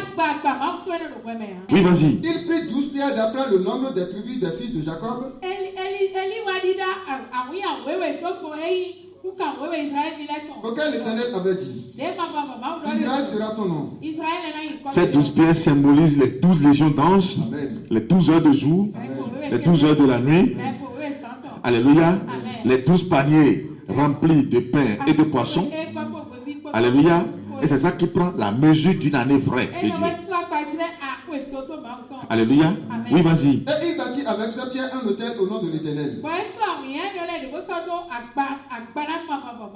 [SPEAKER 1] Oui, vas-y.
[SPEAKER 3] Il prit 12 pierres d'après le nombre des tribus des fils de Jacob. Auquel l'Éternel avait dit, Israël sera ton nom.
[SPEAKER 1] Ces 12 pierres symbolisent les 12 légions d'anges, les 12 heures de jour, les 12 heures de la nuit. Alléluia. Les 12 paniers remplis de pain et de poissons. Alléluia. Et c'est ça qui prend la mesure d'une année vraie de Dieu. Alléluia. Oui, vas-y.
[SPEAKER 3] Et il bâtit avec sa pierre un autel au nom de l'Éternel.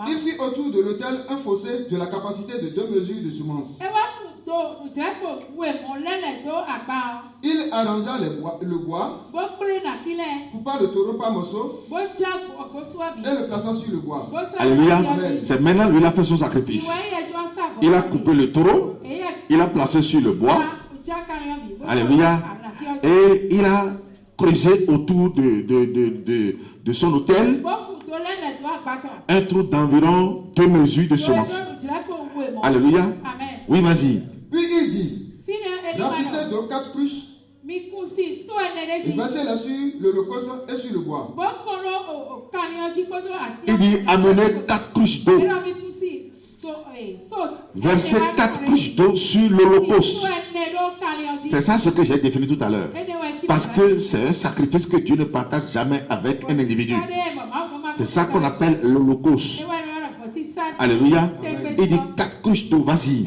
[SPEAKER 3] Il fit autour de l'autel un fossé de la capacité de 2 mesures de semence. Il arrangea le bois, coupa le taureau par morceaux et le plaça sur le bois.
[SPEAKER 1] Alléluia. C'est maintenant lui il a fait son sacrifice. Il a coupé le taureau, il a placé sur le bois. Alléluia. Et il a creusé autour de son autel un trou d'environ 2 mesures de semence. Alléluia. Oui, vas-y.
[SPEAKER 3] Puis il dit, remplissez d'eau 4 cruches. Il versait là sur l'holocauste et sur le bois.
[SPEAKER 1] Il dit, amenez 4 cruches d'eau. Versez 4 cruches d'eau sur l'holocauste. C'est ça ce que j'ai défini tout à l'heure. Parce que c'est un sacrifice que Dieu ne partage jamais avec un individu. C'est ça qu'on appelle l'holocauste. Alléluia. Il dit 4 cruches d'eau, vas-y.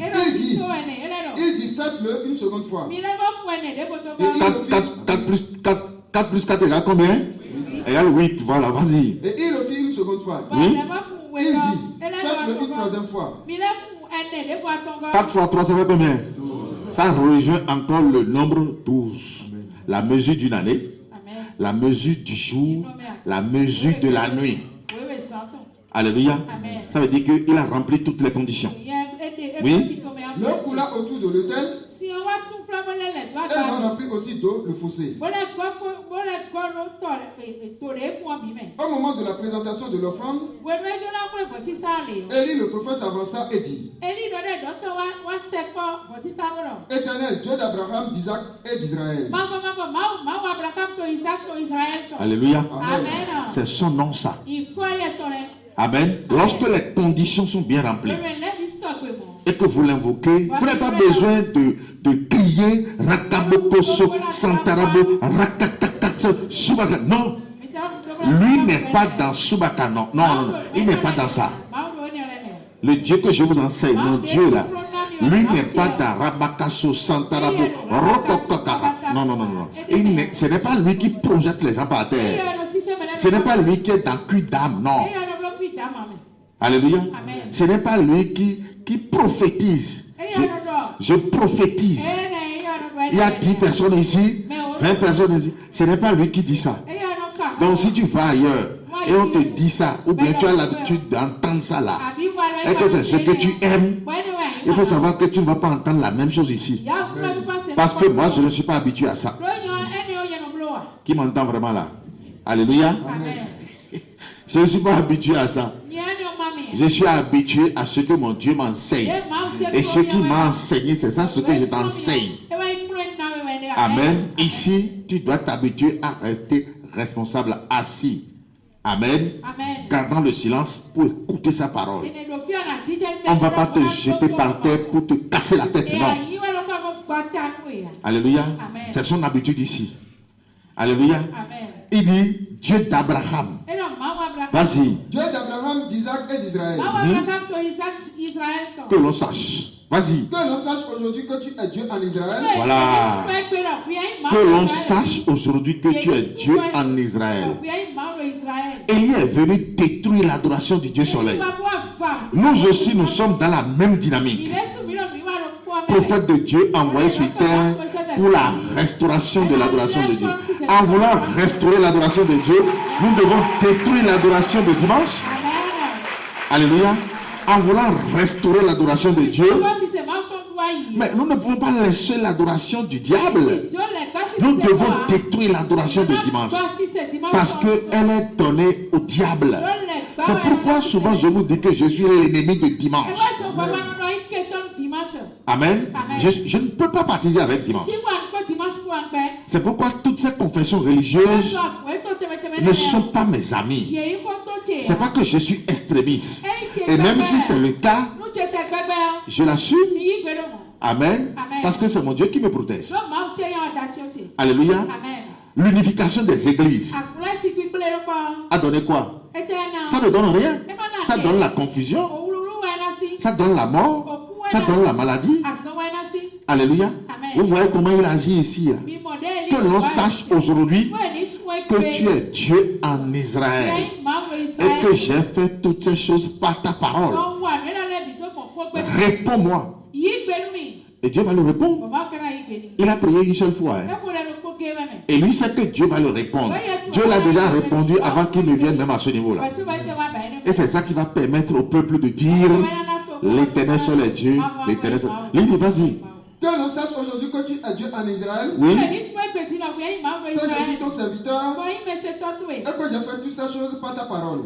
[SPEAKER 3] Il dit faites-le une seconde fois.
[SPEAKER 1] 4 plus 4 égale combien? Égale 8, voilà, vas-y.
[SPEAKER 3] Et il le fit une seconde fois.
[SPEAKER 1] Oui.
[SPEAKER 3] Il dit faites-le une troisième fois.
[SPEAKER 1] 4 fois 3, ça fait combien? Ça rejoint encore le nombre 12. La mesure d'une année, la mesure du jour, la mesure de la nuit. Alléluia. Ça veut dire qu'il a rempli toutes les conditions. Oui.
[SPEAKER 3] L'eau coula autour de l'autel. Elle a rempli aussi d'eau le fossé. Au moment de la présentation de l'offrande, Élie le prophète s'avança et dit, Éternel, Dieu d'Abraham, d'Isaac et d'Israël.
[SPEAKER 1] Alléluia.
[SPEAKER 3] Amen.
[SPEAKER 1] C'est son nom ça. Amen. Lorsque les conditions sont bien remplies et que vous l'invoquez, vous n'avez pas besoin de crier Rakabokoso, Santarabo, Rakatakatso, Subaka. Non. Lui n'est pas dans Subaka, non, il n'est pas dans ça. Le Dieu que je vous enseigne, mon Dieu là, lui n'est pas dans Rabakaso, Santarabo, Rokokokara. Non. Ce n'est pas lui qui projette les gens par terre. Ce n'est pas lui qui est dans cul d'âme, non. Alléluia. Ce n'est pas lui qui prophétise. Je prophétise. Il y a 10 personnes ici, 20 personnes ici. Ce n'est pas lui qui dit ça. Donc si tu vas ailleurs et on te dit ça, ou bien tu as l'habitude d'entendre ça là, et que c'est ce que tu aimes, il faut savoir que tu ne vas pas entendre la même chose ici. Parce que moi, je ne suis pas habitué à ça. Qui m'entend vraiment là? Alléluia. Je ne suis pas habitué à ça. Je suis habitué à ce que mon Dieu m'enseigne. Et ce qui m'a enseigné, c'est ça ce que je t'enseigne. Amen. Ici, tu dois t'habituer à rester responsable, assis. Amen. Gardant le silence pour écouter sa parole. On ne va pas te jeter par terre pour te casser la tête, non. Alléluia. C'est son habitude ici. Alléluia. Il dit Dieu d'Abraham. Vas-y.
[SPEAKER 3] Dieu d'Abraham, d'Isaac et d'Israël.
[SPEAKER 1] Que l'on sache. Vas-y.
[SPEAKER 3] Que l'on sache aujourd'hui que tu es Dieu en Israël.
[SPEAKER 1] Voilà. Que l'on sache aujourd'hui que tu es Dieu en Israël. Élie est venu détruire l'adoration du Dieu soleil. Nous aussi, nous sommes dans la même dynamique. Prophète de Dieu envoyé sur terre pour la restauration de l'adoration de Dieu. En voulant restaurer l'adoration de Dieu, nous devons détruire l'adoration de dimanche. Alléluia. En voulant restaurer l'adoration de Dieu, mais nous ne pouvons pas laisser l'adoration du diable. Nous devons détruire l'adoration de dimanche parce qu'elle est donnée au diable. C'est pourquoi souvent je vous dis que je suis l'ennemi de dimanche. Amen. Je ne peux pas baptiser avec dimanche. C'est pourquoi toutes ces confessions religieuses ne sont pas mes amis. C'est pas que je suis extrémiste. Et même si c'est le cas, je l'assume. Amen. Parce que c'est mon Dieu qui me protège. Alléluia. L'unification des églises a donné quoi? Ça ne donne rien. Ça donne la confusion. Ça donne la mort. Ça donne la maladie. Alléluia. Vous voyez comment il agit ici. Là. Que l'on sache aujourd'hui que tu es Dieu en Israël. Et que j'ai fait toutes ces choses par ta parole. Réponds-moi. Et Dieu va lui répondre. Il a prié une seule fois. Hein. Et lui sait que Dieu va lui répondre. Dieu l'a déjà répondu avant qu'il ne vienne même à ce niveau-là. Et c'est ça qui va permettre au peuple de dire l'Éternel seul est Dieu. L'Éternel seul. Il dit vas-y.
[SPEAKER 3] Que l'on sache aujourd'hui que tu es Dieu en Israël.
[SPEAKER 1] Oui.
[SPEAKER 3] Que je suis ton serviteur. Et que j'ai fait toutes ces choses par ta parole.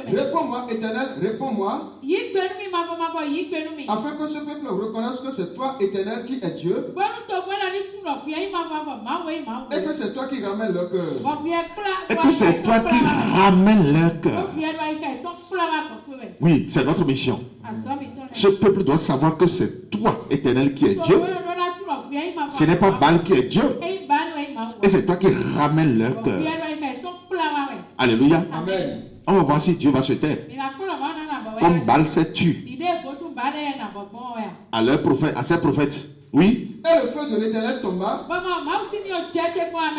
[SPEAKER 3] Réponds-moi, Éternel, réponds-moi. Afin que ce peuple reconnaisse que c'est toi, Éternel, qui est Dieu. Et que c'est toi qui ramènes leur cœur.
[SPEAKER 1] Et que c'est toi qui ramènes leur cœur. Oui, c'est notre mission. Ce peuple doit savoir que c'est toi, Éternel, qui est Dieu. Ce n'est pas Baal qui est Dieu. Et c'est toi qui ramènes leur cœur. Alléluia.
[SPEAKER 3] Amen.
[SPEAKER 1] On va voir si Dieu va se taire. Comme Baal s'est tué à leurs prophètes, à ses prophètes. Oui.
[SPEAKER 3] Et le feu de l'Éternel tomba.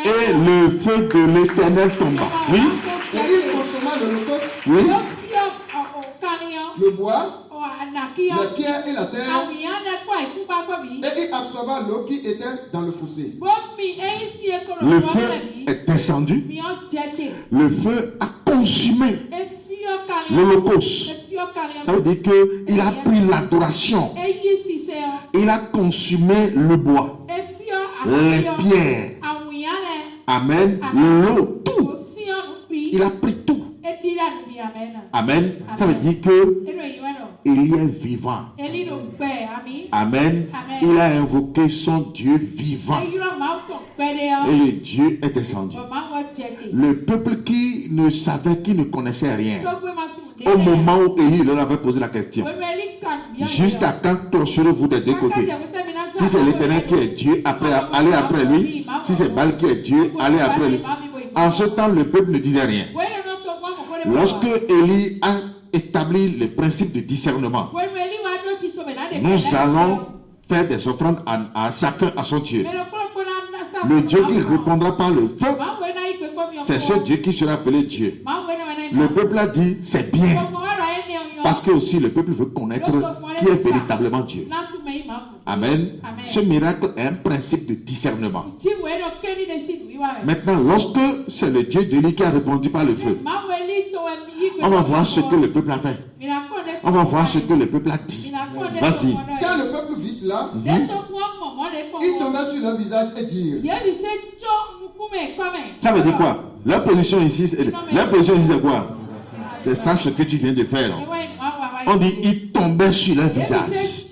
[SPEAKER 1] Et le feu de l'Éternel tomba. Oui.
[SPEAKER 3] Et il consomma l'holocauste.
[SPEAKER 1] Oui.
[SPEAKER 3] Le bois, les pierres et la terre, et il absorba l'eau qui était dans le fossé.
[SPEAKER 1] Le feu est descendu. Le feu a consumé l'holocauste. Ça veut dire qu'il a pris l'adoration. Il a consumé le bois, les pierres. Amen. L'eau, tout. Il a pris tout. Amen. Ça veut dire que il est vivant. Amen. Il a invoqué son Dieu vivant. Et le Dieu est descendu. Le peuple qui ne savait, qui ne connaissait rien, au moment où Élie leur avait posé la question, jusqu'à quand clôturez-vous des deux côtés? Si c'est l'Éternel qui est Dieu, allez après lui. Si c'est Baal qui est Dieu, allez après lui. En ce temps, le peuple ne disait rien. Lorsque Élie a établi le principe de discernement, nous allons faire des offrandes à chacun à son Dieu. Le Dieu qui répondra par le feu, c'est ce Dieu qui sera appelé Dieu. Le peuple a dit, c'est bien. Parce que aussi le peuple veut connaître qui est véritablement Dieu. Amen. Ce miracle est un principe de discernement. Maintenant, lorsque c'est le Dieu d'Élie qui a répondu par le feu, on va voir ce que le peuple a fait. On va voir ce que le peuple a dit. Vas-y.
[SPEAKER 3] Quand le peuple vit cela, il tombait sur leur visage et dit.
[SPEAKER 1] Ça veut dire quoi? Leur position ici, c'est quoi? C'est ça ce que tu viens de faire. On dit, il tombait sur leur visage.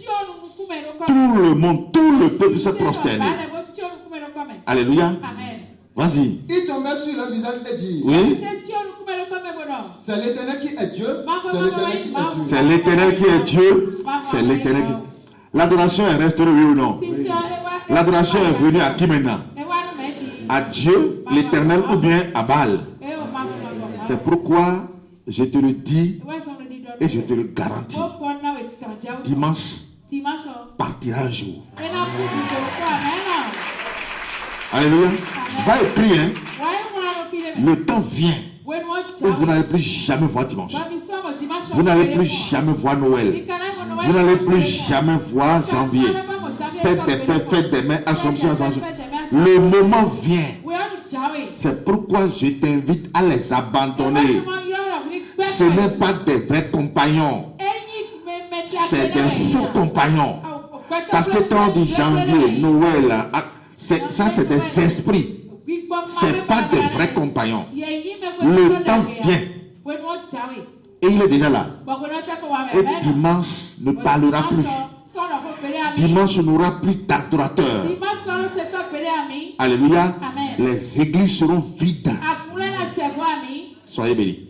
[SPEAKER 1] Tout le monde, tout le peuple se prosternait. Alléluia. Vas-y.
[SPEAKER 3] Il tombait sur leur visage et dit.
[SPEAKER 1] Oui.
[SPEAKER 3] C'est l'Éternel qui est Dieu.
[SPEAKER 1] C'est l'Éternel qui est Dieu. C'est l'Éternel qui... L'adoration est restaurée, oui ou non? Oui. L'adoration est venue à qui maintenant? À Dieu, l'Éternel ou bien à Baal? C'est pourquoi je te le dis et je te le garantis. Dimanche partira un jour. Alléluia. Va et prie, hein. Le temps vient où vous n'allez plus jamais voir dimanche. Vous n'allez plus jamais voir Noël. Vous n'allez plus jamais voir janvier. Faites des pères, faites des mères, Assomption, Ascension. Le moment vient. C'est pourquoi je t'invite à les abandonner. Ce n'est pas des vrais compagnons. C'est des faux compagnons. Parce que quand on dit janvier, Noël, ça c'est des esprits. Ce n'est pas des vrais compagnons. Le temps vient. Et il est déjà là. Et dimanche ne parlera plus. Dimanche n'aura plus d'adorateurs. Alléluia. Les églises seront vides. Soyez bénis.